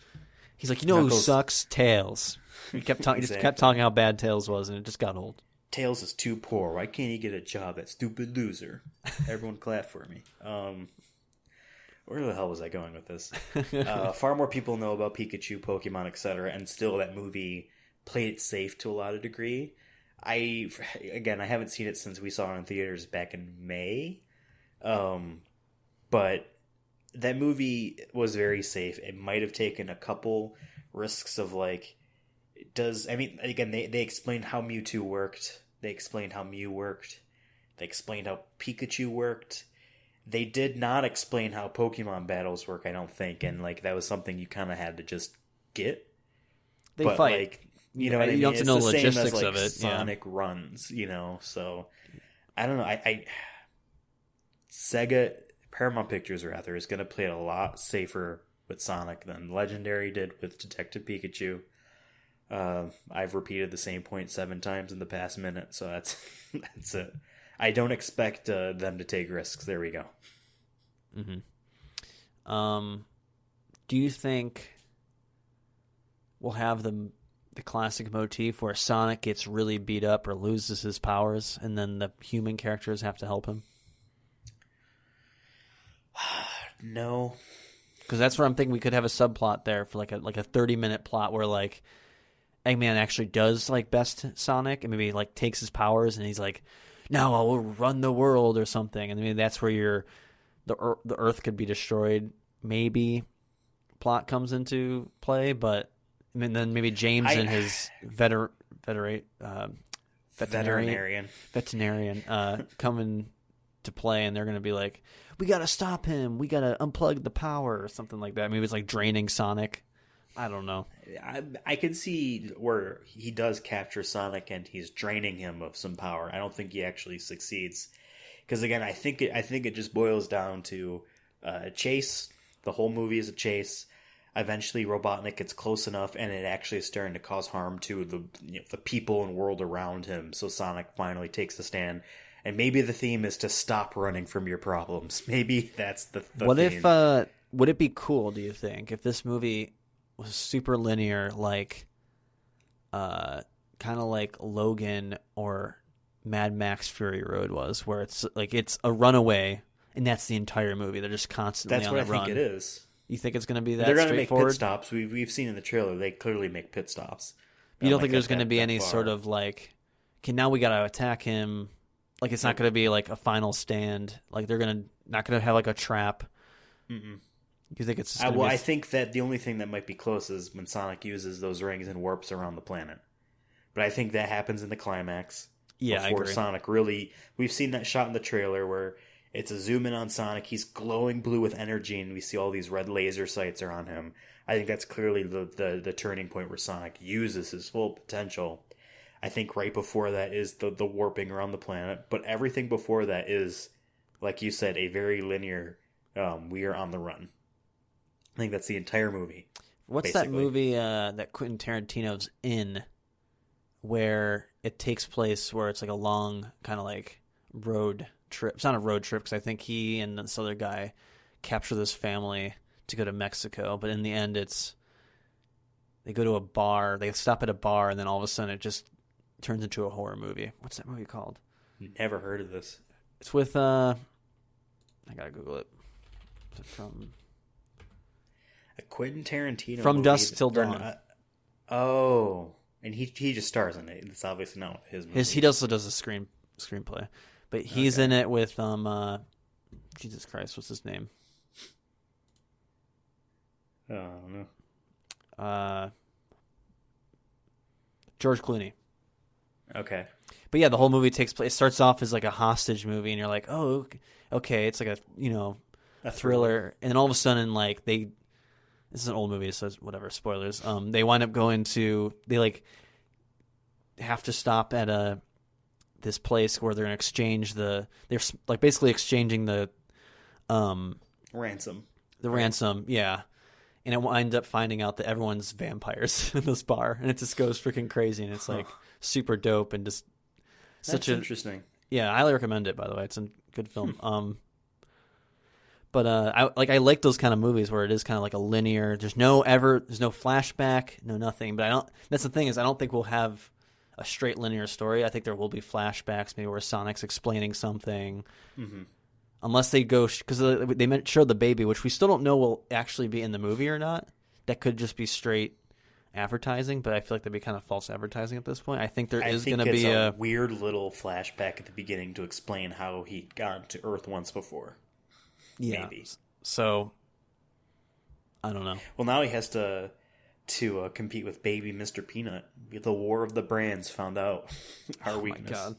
He's like, who sucks? Tails. He kept kept talking how bad Tails was, and it just got old. Tails is too poor. Why can't he get a job, that stupid loser? Everyone clap for me. Where the hell was I going with this? Far more people know about Pikachu, Pokemon, etc., and still that movie played it safe to a lot of degree. I haven't seen it since we saw it in theaters back in May. But that movie was very safe. It might have taken a couple risks of like, they explained how Mewtwo worked. They explained how Mew worked. They explained how Pikachu worked. They did not explain how Pokemon battles work, I don't think, and like that was something you kind of had to just get. They fight. Like, you know what I mean? You don't have to know the logistics as, like, of it. Sonic runs, so I don't know. I Sega, Paramount Pictures rather, is going to play it a lot safer with Sonic than Legendary did with Detective Pikachu. I've repeated the same point 7 times in the past minute, so that's it. I don't expect them to take risks. There we go. Mm-hmm. Do you think we'll have the classic motif where Sonic gets really beat up or loses his powers, and then the human characters have to help him? No, because that's where I'm thinking we could have a subplot there for like a 30-minute plot where like Eggman actually does like best Sonic and maybe like takes his powers and he's like, now I will run the world or something, and maybe that's where the Earth could be destroyed. Maybe plot comes into play, but And then maybe James and his veterinarian coming to play, and they're going to be like, we got to stop him. We got to unplug the power or something like that. Maybe it's like draining Sonic. I don't know. I can see where he does capture Sonic and he's draining him of some power. I don't think he actually succeeds. Because again, I think it just boils down to a chase. The whole movie is a chase. Eventually, Robotnik gets close enough, and it actually is starting to cause harm to the people and world around him. So Sonic finally takes a stand. And maybe the theme is to stop running from your problems. Maybe that's the what theme. If would it be cool, do you think, if this movie was super linear, like kind of like Logan or Mad Max Fury Road was, where it's like it's a runaway and that's the entire movie. They're just constantly on the run. That's what I think it is. You think it's going to be that They're going to make pit stops. We've seen in the trailer they clearly make pit stops. You don't think there's going to be any sort of like, okay, now we got to attack him. Like it's not going to be like a final stand. Like they're not going to have like a trap. Mm-mm. You think it's? Just I think that the only thing that might be close is when Sonic uses those rings and warps around the planet. But I think that happens in the climax. Yeah, before I agree. Sonic really, we've seen that shot in the trailer where it's a zoom in on Sonic. He's glowing blue with energy, and we see all these red laser sights are on him. I think that's clearly the turning point where Sonic uses his full potential. I think right before that is the warping around the planet, but everything before that is, like you said, a very linear. We are on the run. I think that's the entire movie. What's basically that movie that Quentin Tarantino's in, where it takes place where it's like a long kind of like road trip? It's not a road trip because I think he and this other guy capture this family to go to Mexico, but in the end they go to a bar, they stop at a bar, and then all of a sudden it just turns into a horror movie. What's that movie called? Never heard of this. It's with I gotta Google it. Is it from a Quentin Tarantino From movie Dusk Till Dawn. And he just stars in it. It's obviously not his movie. He also does a screenplay, but he's in it with Jesus Christ, what's his name? I don't know. George Clooney. Okay. But yeah, the whole movie takes place. It starts off as like a hostage movie, and you're like, oh, okay, it's like a thriller, and then all of a sudden, like this is an old movie, so it's whatever, spoilers. They wind up they like have to stop at this place where they're gonna exchange they're like basically exchanging the ransom. The ransom, yeah. And it winds up finding out that everyone's vampires in this bar, and it just goes freaking crazy, and it's like super dope and just That's interesting. Yeah, I highly recommend it. By the way, it's a good film. But I like those kind of movies where it is kind of like a linear. There's no flashback, no nothing. But I don't. That's the thing is I don't think we'll have a straight linear story. I think there will be flashbacks, maybe where Sonic's explaining something. Mm-hmm. Unless they go because they showed the baby, which we still don't know will actually be in the movie or not. That could just be straight advertising, but I feel like that'd be kind of false advertising at this point. I think there is going to be a weird little flashback at the beginning to explain how he got to Earth once before. Yeah. Maybe. So I don't know. Well, now he has to compete with Baby Mr. Peanut. The war of the brands found out our weakness. Oh my God.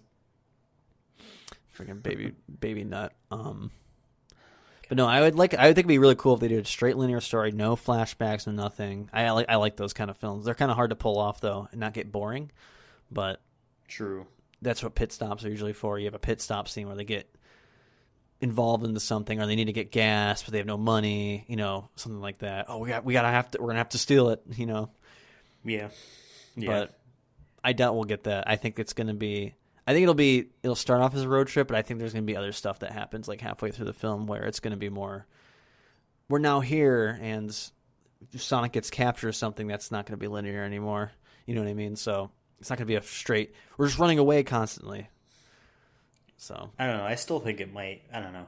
Freaking baby nut. But no, I would think it'd be really cool if they did a straight linear story, no flashbacks, no nothing. I like those kind of films. They're kind of hard to pull off though, and not get boring. But true, that's what pit stops are usually for. You have a pit stop scene where they get involved into something, or they need to get gas, but they have no money. Something like that. Oh, we're gonna have to steal it. Yeah. But I doubt we'll get that. I think it's gonna be. I think it'll start off as a road trip, but I think there's going to be other stuff that happens like halfway through the film where it's going to be more, we're now here and Sonic gets captured or something that's not going to be linear anymore. You know what I mean? So it's not going to be a straight, we're just running away constantly. So I don't know. I still think it might, I don't know.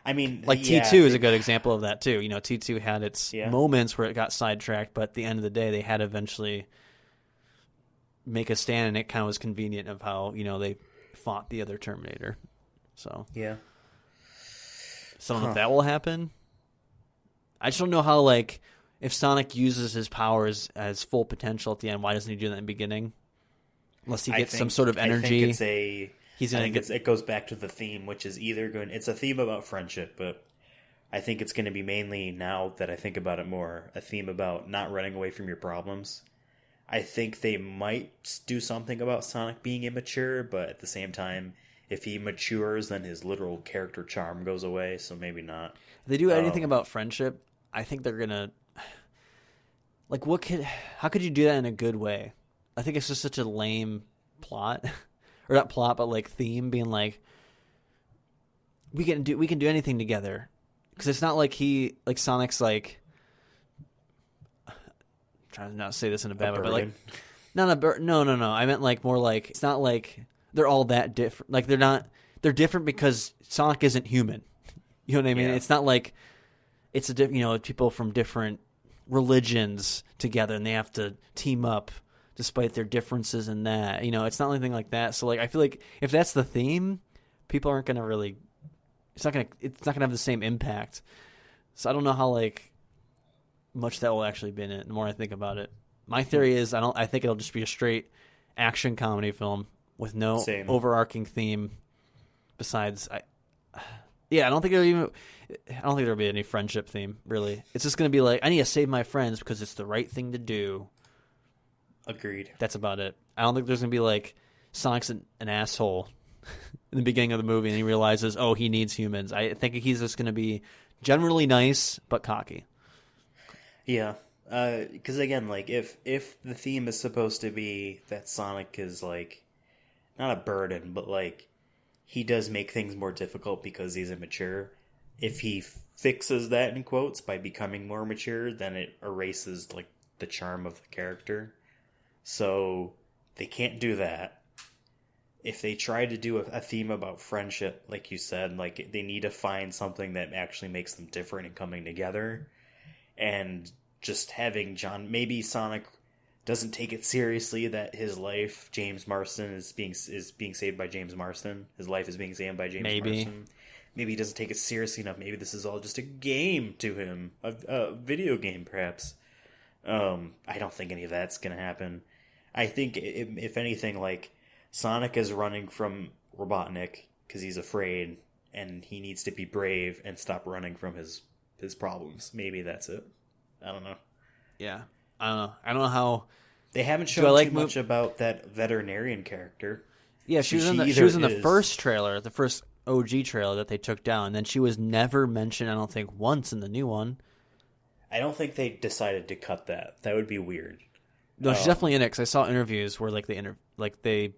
I mean, like T2 is a good example of that too. T2 had its moments where it got sidetracked, but at the end of the day, they had to eventually make a stand, and it kind of was convenient of how they fought the other Terminator. So yeah, so I don't know if that will happen. I just don't know how if Sonic uses his powers as full potential at the end, why doesn't he do that in the beginning? Unless he gets some sort of energy. I think it goes back to the theme, which is it's a theme about friendship, but I think it's going to be mainly, now that I think about it more, a theme about not running away from your problems. I think they might do something about Sonic being immature, but at the same time, if he matures, then his literal character charm goes away, so maybe not. If they do anything about friendship, I think they're going to... Like, how could you do that in a good way? I think it's just such a lame plot. Or not plot, but like theme, being like, we can do anything together. Because it's not like Sonic's like, I'm trying to not say this in a bad way, but like, no. I meant like more like, it's not like they're all that different. Like they're different because Sonic isn't human. You know what I mean? Yeah. It's not like it's people from different religions together and they have to team up despite their differences in that. It's not anything like that. So like, I feel like if that's the theme, people aren't going to really... It's not gonna have the same impact. So I don't know how like much that will actually be in it. The more I think about it, my theory is I think it'll just be a straight action comedy film with no overarching theme. Besides, I don't think there'll be any friendship theme really. It's just gonna be like, I need to save my friends because it's the right thing to do. Agreed. That's about it. I don't think there's gonna be like Sonic's an asshole in the beginning of the movie and he realizes, oh, he needs humans. I think he's just going to be generally nice but cocky. Yeah. Because again, like if the theme is supposed to be that Sonic is like not a burden, but like he does make things more difficult because he's immature. If he fixes that in quotes by becoming more mature, then it erases like the charm of the character. So they can't do that. If they try to do a theme about friendship, like you said, like they need to find something that actually makes them different and coming together. And just having maybe Sonic doesn't take it seriously that his life, James Marsden, is being saved by James Marsden. His life is being saved by James Marsden. Maybe he doesn't take it seriously enough. Maybe this is all just a game to him, a video game, perhaps. I don't think any of that's going to happen. I think, if anything, like, Sonic is running from Robotnik because he's afraid, and he needs to be brave and stop running from his problems. Maybe that's it. I don't know. Yeah. I don't know how... They haven't shown too much about that veterinarian character. Yeah, she was in the first trailer, the first OG trailer that they took down, and then she was never mentioned, I don't think, once in the new one. I don't think they decided to cut that. That would be weird. No, she's definitely in it, because I saw interviews where like they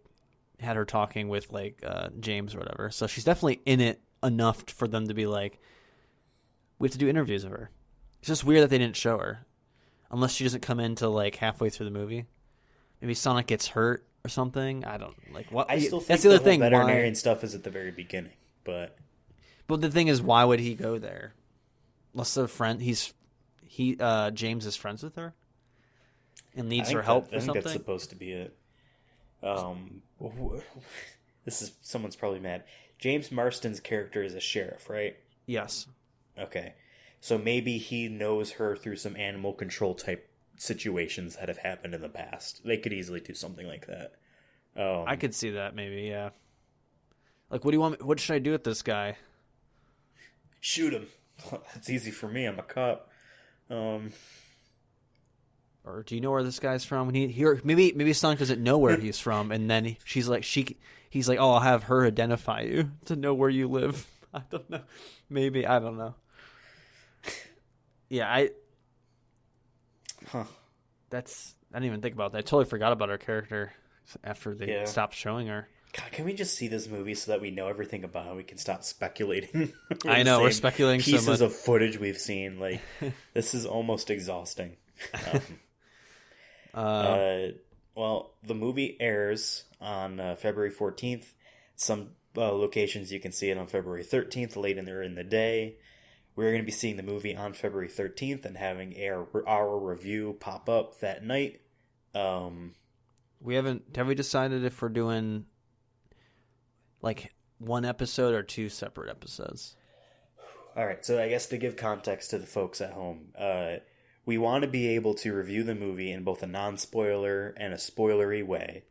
had her talking with like James or whatever. So she's definitely in it enough for them to be like, we have to do interviews of her. It's just weird that they didn't show her. Unless she doesn't come in till like halfway through the movie. Maybe Sonic gets hurt or something. I don't like what. I still think that's the other thing. Veterinarian stuff is at the very beginning, but the thing is, why would he go there? Unless a friend, James is friends with her and needs her help or something. I think that's supposed to be it. Someone's probably mad. James Marsden's character is a sheriff, right? Yes. Okay. So maybe he knows her through some animal control type situations that have happened in the past. They could easily do something like that. I could see that maybe, yeah. Like, what should I do with this guy? Shoot him. It's easy for me. I'm a cop. Or do you know where this guy's from? Maybe Sonic doesn't know where he's from, and then he's like, oh, I'll have her identify you to know where you live. I don't know. Maybe, I don't know. Yeah, I didn't even think about that. I totally forgot about her character after they stopped showing her. God, can we just see this movie so that we know everything about it? We can stop speculating. I know, we're speculating so much. Pieces of footage we've seen. Like, this is almost exhausting. Well, the movie airs on February 14th. Some locations you can see it on February 13th, late in the day. We're going to be seeing the movie on February 13th and having our review pop up that night. Have we decided if we're doing like one episode or two separate episodes? All right, so I guess to give context to the folks at home, we want to be able to review the movie in both a non-spoiler and a spoilery way.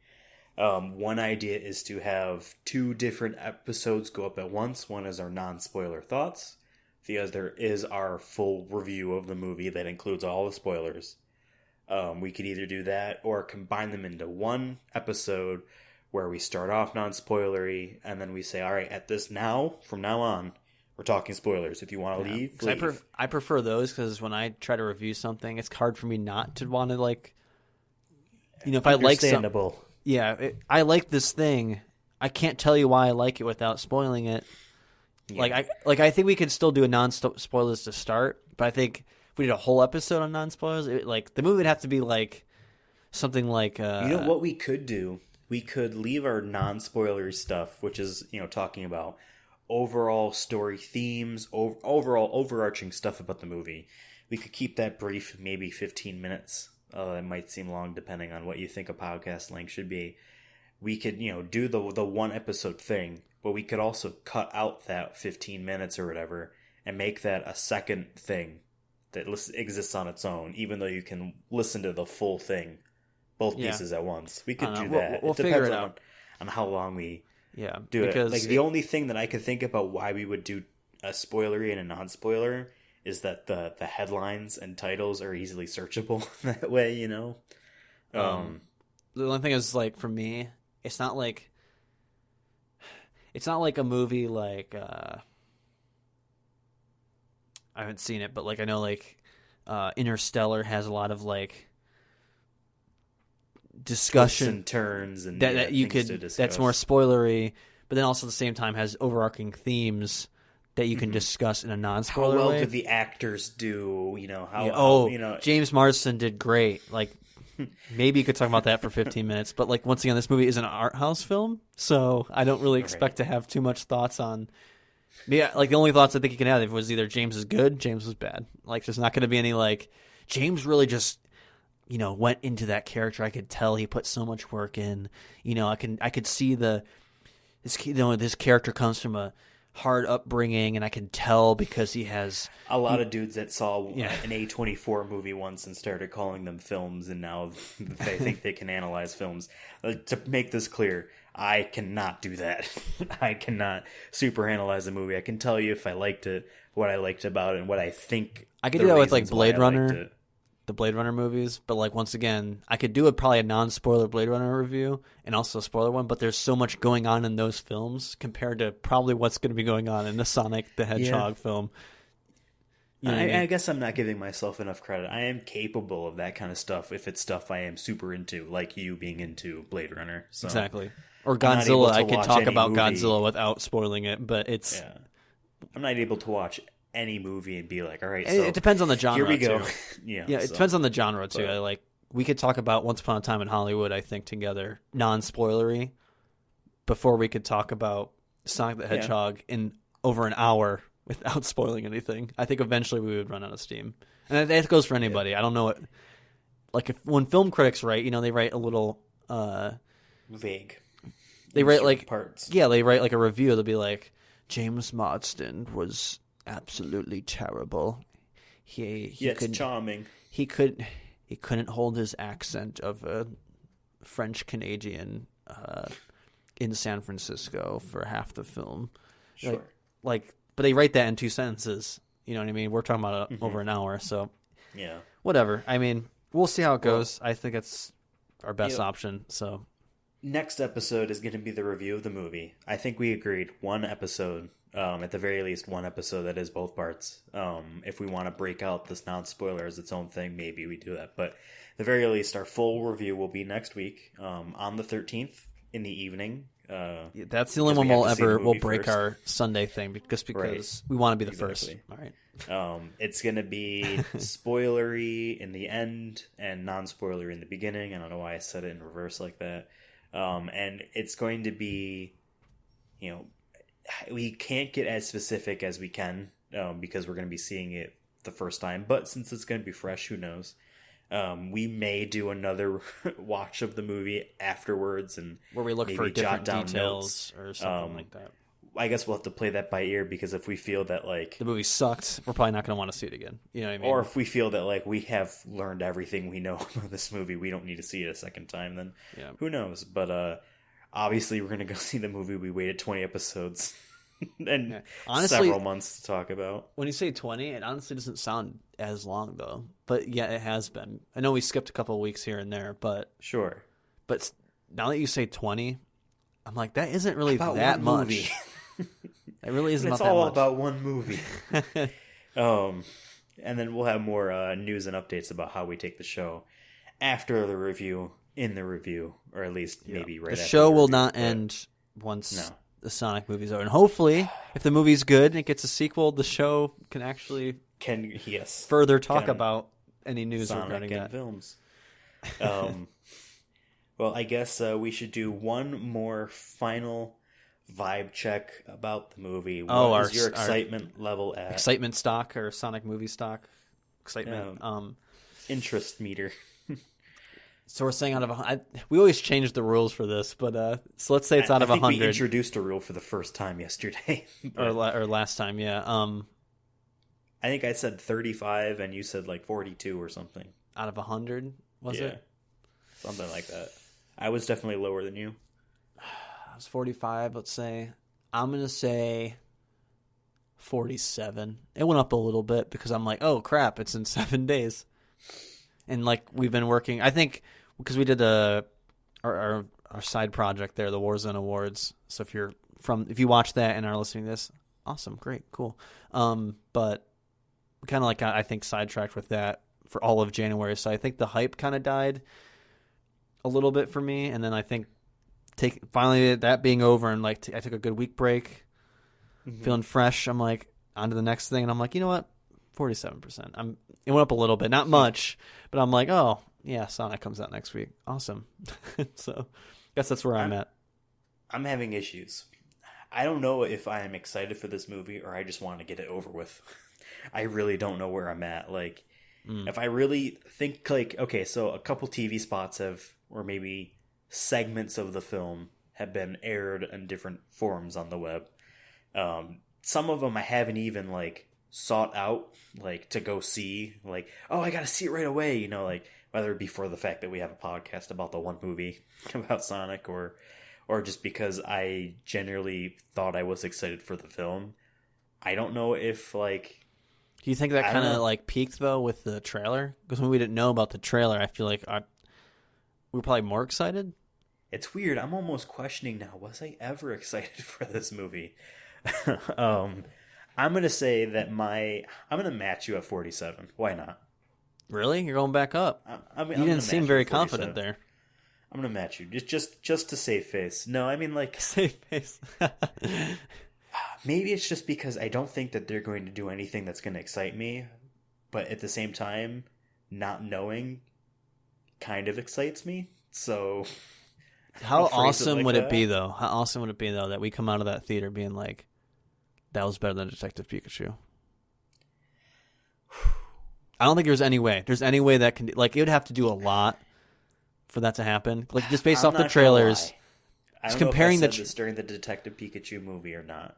One idea is to have 2 different episodes go up at once. One is our non-spoiler thoughts. The other is our full review of the movie that includes all the spoilers. We could either do that or combine them into one episode where we start off non-spoilery and then we say, all right, from now on, we're talking spoilers. If you want to leave. I prefer those because when I try to review something, it's hard for me not to want to, like, if I like something. Yeah, I like this thing. I can't tell you why I like it without spoiling it. Yeah. I think we could still do a non-spoilers to start, but I think if we did a whole episode on non-spoilers, the movie would have to be like something like. What we could do? We could leave our non-spoilery stuff, which is talking about overall story themes, overall overarching stuff about the movie. We could keep that brief, maybe 15 minutes. It might seem long depending on what you think a podcast length should be. We could, do the one episode thing, but we could also cut out that 15 minutes or whatever and make that a second thing that exists on its own, even though you can listen to the full thing, both pieces at once. We could do that. We'll figure it out on how long we do it. Like the only thing that I could think about why we would do a spoilery and a non-spoiler is that the headlines and titles are easily searchable that way, The only thing is, like, for me, it's not like a movie like I haven't seen it, but like I know like Interstellar has a lot of like discussion and turns and that you could that's more spoilery, but then also at the same time has overarching themes that you can discuss in a non-spoiler way. How well did the actors do? James Marsden did great. Like, maybe you could talk about that for 15 minutes. But like, once again, this movie is an art house film, so I don't really expect to have too much thoughts on. Yeah, like the only thoughts I think you can have was either James is good, James was bad. Like, there's not going to be any like James really just went into that character. I could tell he put so much work in. I could see this character comes from a hard upbringing, and I can tell because he has a lot of dudes that saw an A24 movie once and started calling them films, and now they think they can analyze films. To make this clear, I cannot do that. I cannot super analyze a movie. I can tell you if I liked it, what I liked about it, and what I think. I could do that with like Blade Runner, the Blade Runner movies, but like once again, I could do probably a non-spoiler Blade Runner review and also a spoiler one, but there's so much going on in those films compared to probably what's going to be going on in the Sonic the Hedgehog film. I guess I'm not giving myself enough credit. I am capable of that kind of stuff if it's stuff I am super into, like you being into Blade Runner. So exactly. Or Godzilla. I could talk about Godzilla without spoiling it, but it's... Yeah. I'm not able to watch any movie and be like, all right, so it depends on the genre. Here we go. Too. It depends on the genre too. We could talk about Once Upon a Time in Hollywood, I think, together, non-spoilery, before we could talk about Sonic the Hedgehog in over an hour without spoiling anything. I think eventually we would run out of steam, and that goes for anybody. Yeah. I don't know what, when film critics write, they write a little vague. They write like parts. Yeah, they write like a review. They'll be like, James Marsden was absolutely terrible. Charming. He couldn't hold his accent of a French Canadian in San Francisco for half the film. Sure. But they write that in 2 sentences. You know what I mean? We're talking about over an hour, so yeah. Whatever. I mean, we'll see how it goes. I think it's our best option. So next episode is going to be the review of the movie. I think we agreed one episode. At the very least, one episode that is both parts. If we want to break out this non-spoiler as its own thing, maybe we do that. But at the very least, our full review will be next week on the 13th in the evening. That's the only one we'll break our Sunday thing because we want to be the first. All right. It's going to be spoilery in the end and non-spoilery in the beginning. I don't know why I said it in reverse like that. And it's going to be, we can't get as specific as we can because we're going to be seeing it the first time. But since it's going to be fresh, who knows? We may do another watch of the movie afterwards, and where we look for different details or something like that. I guess we'll have to play that by ear, because if we feel that like the movie sucked, we're probably not going to want to see it again. You know what I mean? Or if we feel that like we have learned everything we know about this movie, we don't need to see it a second time, then who knows? But obviously we're going to go see the movie we waited 20 episodes and honestly, several months to talk about. When you say 20, it honestly doesn't sound as long though. But yeah, it has been. I know we skipped a couple of weeks here and there, but sure. But now that you say 20, I'm like, that isn't really that much. It really isn't. It's all about one movie. And then we'll have more news and updates about how we take the show after the review, in the review, or at least maybe right after. The show will not end once the Sonic movie's over. And hopefully, if the movie's good and it gets a sequel, the show can actually further talk about any news Sonic regarding and that. Films. Well, I guess we should do one more final vibe check about the movie. What is your excitement level at? Excitement stock or Sonic movie stock? Excitement. Interest meter. So we're saying out of we always change the rules for this, but so let's say it's out of 100. We introduced a rule for the first time yesterday, or last time, yeah. I think I said 35, and you said like 42 or something. Out of 100, was it? Something like that. I was definitely lower than you. I was 45, let's say. I'm going to say 47. It went up a little bit because I'm like, oh, crap, it's in 7 days. And, like, we've been working, I think, because we did our side project there, the Warzone Awards. So if you watch that and are listening to this, awesome, great, cool. But we kind of, like, I think, sidetracked with that for all of January. So I think the hype kind of died a little bit for me. And then I think finally that being over and like I took a good week break, feeling fresh. I'm like on to the next thing, and I'm like, you know what, 47%. It went up a little bit, not much, but I'm like, oh yeah, Sonic comes out next week, awesome. So I guess that's where I'm at. I'm having issues. I don't know if I am excited for this movie or I just want to get it over with. I really don't know where I'm at. Like, if I really think like, okay, so a couple TV spots or maybe segments of the film have been aired in different forms on the web. Some of them I haven't even like sought out like to go see, like, oh, I gotta see it right away, you know, like whether it be for the fact that we have a podcast about the one movie about Sonic or just because I generally thought I was excited for the film. I don't know if like, do you think that kind of like peaked though with the trailer? Because when we didn't know about the trailer, I feel like we were probably more excited. It's weird. I'm almost questioning now. Was I ever excited for this movie? I'm going to say that I'm going to match you at 47. Why not? Really? You're going back up. You didn't seem very confident there. I'm going to match you. Just to save face. No, I mean like... Save face. Maybe it's just because I don't think that they're going to do anything that's going to excite me. But at the same time, not knowing kind of excites me. So... How awesome would it be, though? How awesome would it be, though, that we come out of that theater being like, that was better than Detective Pikachu? I don't think there's any way. There's any way that can... Like, it would have to do a lot for that to happen. Like, just based off the trailers. I don't know if I said this during the Detective Pikachu movie or not.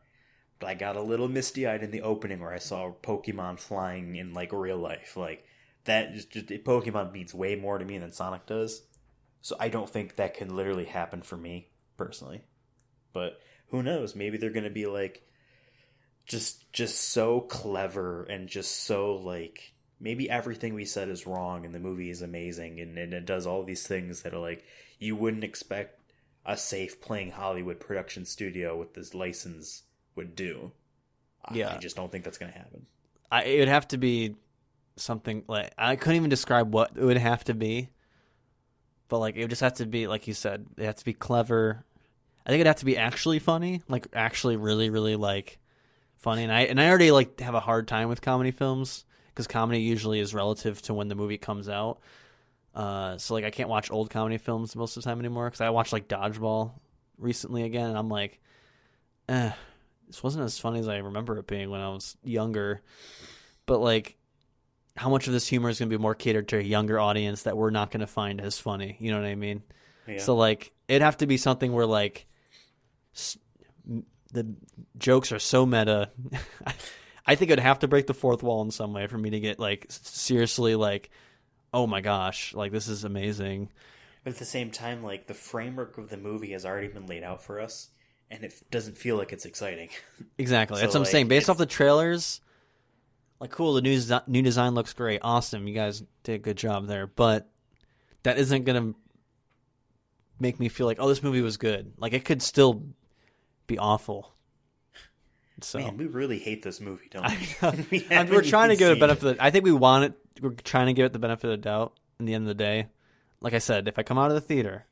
But I got a little misty-eyed in the opening where I saw Pokemon flying in, like, real life. Like, that just Pokemon means way more to me than Sonic does. So I don't think that can literally happen for me, personally. But who knows? Maybe they're going to be, like, just so clever and just so, like... Maybe everything we said is wrong and the movie is amazing and it does all these things that are, like, you wouldn't expect a safe playing Hollywood production studio with this license would do. Yeah. I just don't think that's going to happen. It would have to be something, like... I couldn't even describe what it would have to be. But, like, it would just have to be, like you said, it has to be clever. I think it'd have to be actually funny, like, actually really, really, like, funny. And I already, like, have a hard time with comedy films, because comedy usually is relative to when the movie comes out. So, like, I can't watch old comedy films most of the time anymore, because I watched, like, Dodgeball recently again, and I'm like, this wasn't as funny as I remember it being when I was younger. But, like... How much of this humor is going to be more catered to a younger audience that we're not going to find as funny? You know what I mean? Yeah. So, like, it'd have to be something where, like, the jokes are so meta. I think I'd have to break the fourth wall in some way for me to get like seriously like, oh my gosh, like this is amazing. But at the same time, like the framework of the movie has already been laid out for us, and it doesn't feel like it's exciting. Exactly, So, that's what I'm like, saying. Based off the trailers, like cool, the new design looks great, awesome. You guys did a good job there, but that isn't gonna make me feel like, oh, this movie was good. Like it could still be awful. So man, we really hate this movie, don't we? We're trying to give it the benefit. I think we want it. We're trying to give it the benefit of the doubt. In the end of the day, like I said, if I come out of the theater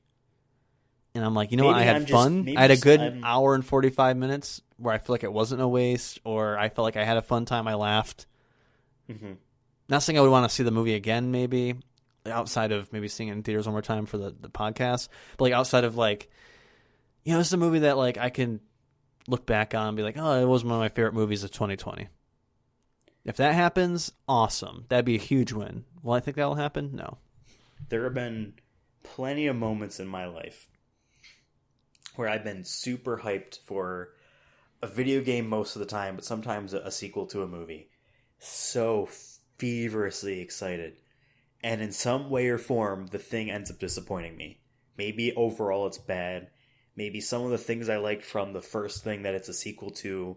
and I'm like, you know what, I had fun. I had a good hour and 45 minutes where I feel like it wasn't a waste, or I felt like I had a fun time. I laughed. Mm-hmm. Not saying I would want to see the movie again, maybe outside of maybe seeing it in theaters one more time for the podcast, but like outside of like, you know, this is a movie that like I can look back on and be like, oh, it was one of my favorite movies of 2020. If that happens, awesome. That'd be a huge win. Will I think that'll happen? No. There have been plenty of moments in my life where I've been super hyped for a video game most of the time, but sometimes a sequel to a movie. So feverishly excited. And in some way or form, the thing ends up disappointing me. Maybe overall it's bad. Maybe some of the things I liked from the first thing that it's a sequel to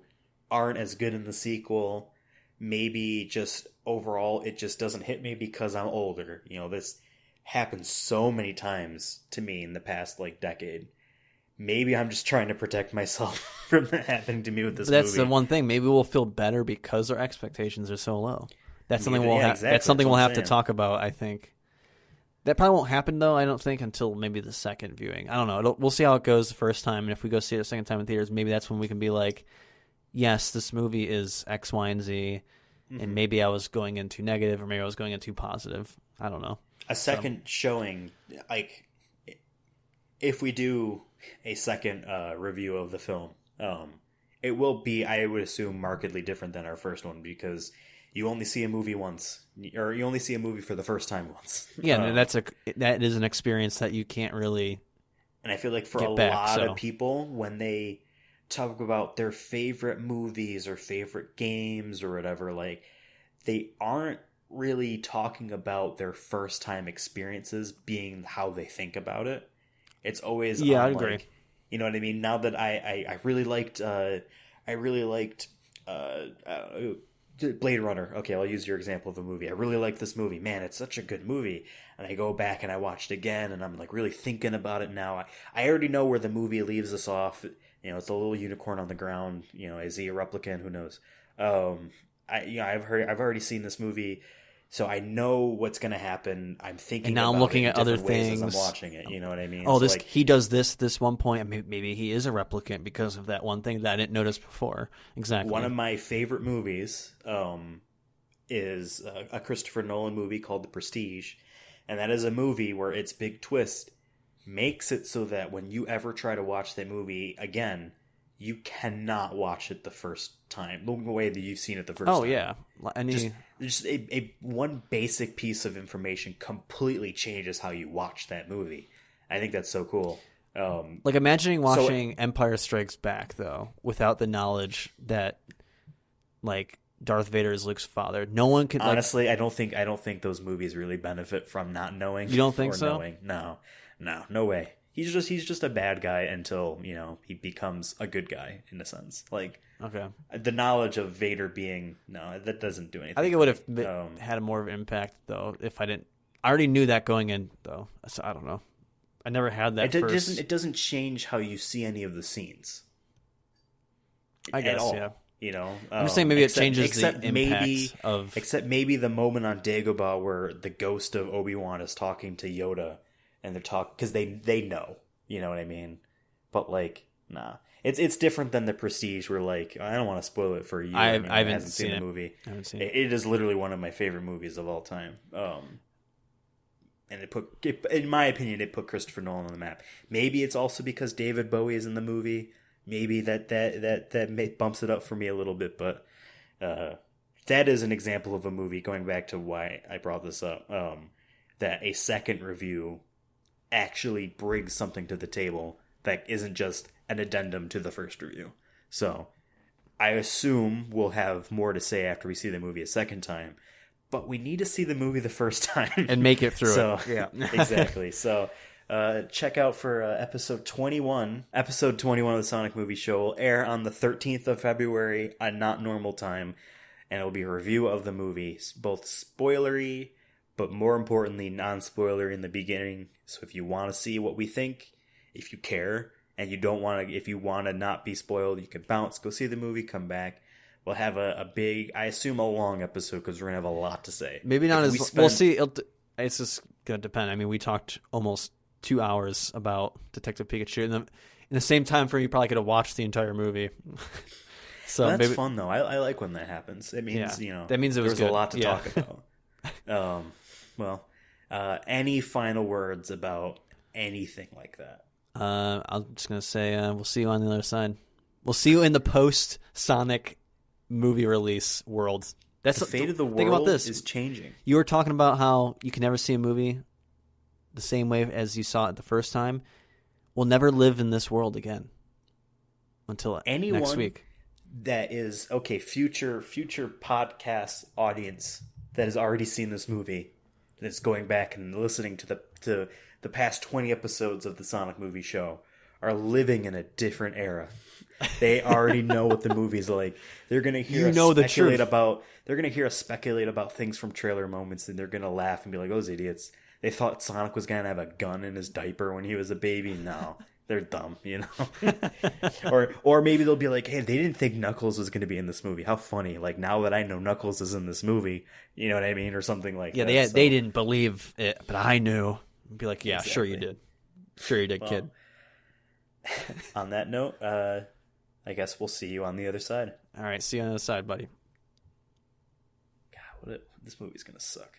aren't as good in the sequel. Maybe just overall it just doesn't hit me because I'm older. You know, this happened so many times to me in the past like decade. Maybe I'm just trying to protect myself from that happening to me with this movie. That's the one thing. Maybe we'll feel better because our expectations are so low. That's something exactly. That's something we'll have to talk about, I think. That probably won't happen, though, I don't think, until maybe the second viewing. I don't know. We'll see how it goes the first time, and if we go see it the second time in theaters, maybe that's when we can be like, yes, this movie is X, Y, and Z, and maybe I was going in too negative, or maybe I was going in too positive. I don't know. A second showing, like, if we do a second review of the film, it will be, I would assume, markedly different than our first one, because you only see a movie once, or you only see a movie for the first time once. Yeah, and that is an experience that you can't really. And I feel like for a lot of people, when they talk about their favorite movies or favorite games or whatever, like they aren't really talking about their first time experiences being how they think about it. It's always I agree. Like, you know what I mean? Now that I really liked Blade Runner. Okay, I'll use your example of a movie. I really like this movie. Man, it's such a good movie. And I go back and I watched it again, and I'm like really thinking about it now. I already know where the movie leaves us off. You know, it's a little unicorn on the ground. You know, is he a replicant? Who knows? I've already seen this movie, so I know what's going to happen. I'm thinking. And now I'm looking at other things as I'm watching it. You know what I mean? Oh, so he does this one point. Maybe he is a replicant because of that one thing that I didn't notice before. Exactly. One of my favorite movies is a Christopher Nolan movie called The Prestige, and that is a movie where its big twist makes it so that when you ever try to watch that movie again, you cannot watch it the first time the way that you've seen it the first time. Oh yeah, just a one basic piece of information completely changes how you watch that movie. I think that's so cool. Like imagining watching Empire Strikes Back though, without the knowledge that like Darth Vader is Luke's father. No one can honestly. I don't think those movies really benefit from not knowing. You don't think so? Knowing. No way. He's just a bad guy until, you know, he becomes a good guy in a sense. Like, okay, the knowledge of Vader being that doesn't do anything. I think it would have had more of an impact though if I didn't. I already knew that going in though, so I don't know. I never had that. It doesn't change how you see any of the scenes. I guess, at all. Yeah. You know, I'm just saying maybe it changes the impact of. Except maybe the moment on Dagobah where the ghost of Obi-Wan is talking to Yoda, and they're talking because they know, you know what I mean. But like, nah, it's different than The Prestige, where like I don't want to spoil it for you. I haven't seen the movie. I haven't seen it. It is literally one of my favorite movies of all time. And in my opinion, it put Christopher Nolan on the map. Maybe it's also because David Bowie is in the movie. Maybe that bumps it up for me a little bit, but that is an example of a movie, going back to why I brought this up, that a second review actually brings something to the table that isn't just an addendum to the first review. So I assume we'll have more to say after we see the movie a second time. But we need to see the movie the first time. And make it through so, it. Yeah. Exactly. So check out for episode 21. Episode 21 of the Sonic Movie Show will air on the 13th of February at not normal time. And it will be a review of the movie, both spoilery, but more importantly, non-spoilery in the beginning. So if you want to see what we think, if you care, and you don't want to, if you want to not be spoiled, you can bounce, go see the movie, come back. We'll have a big, I assume a long episode because we're going to have a lot to say. Maybe not we'll see. It's just going to depend. I mean, we talked almost 2 hours about Detective Pikachu. In the same time frame, you probably could have watched the entire movie. So that's fun, though. I like when that happens. It means, that means there's a lot to talk about. Any final words about anything like that? I'm just going to say we'll see you on the other side. We'll see you in the post-Sonic movie release world. That's the fate of the world is changing. You were talking about how you can never see a movie the same way as you saw it the first time. We'll never live in this world again until next week. That is future podcast audience that has already seen this movie, that's going back and listening to the past 20 episodes of the Sonic Movie Show, are living in a different era. They already know what the movie's like. They're gonna hear They're gonna hear us speculate about things from trailer moments, and they're gonna laugh and be like, "Those idiots! They thought Sonic was gonna have a gun in his diaper when he was a baby. No, they're dumb, Or maybe they'll be like, "Hey, they didn't think Knuckles was gonna be in this movie. How funny! Like now that I know Knuckles is in this movie, you know what I mean, or something like that." Yeah, they didn't believe it, but I knew. I'd be like, "Yeah, exactly. Sure you did, kid." On that note, I guess we'll see you on the other side. All right, see you on the other side, buddy. God, this movie's gonna suck.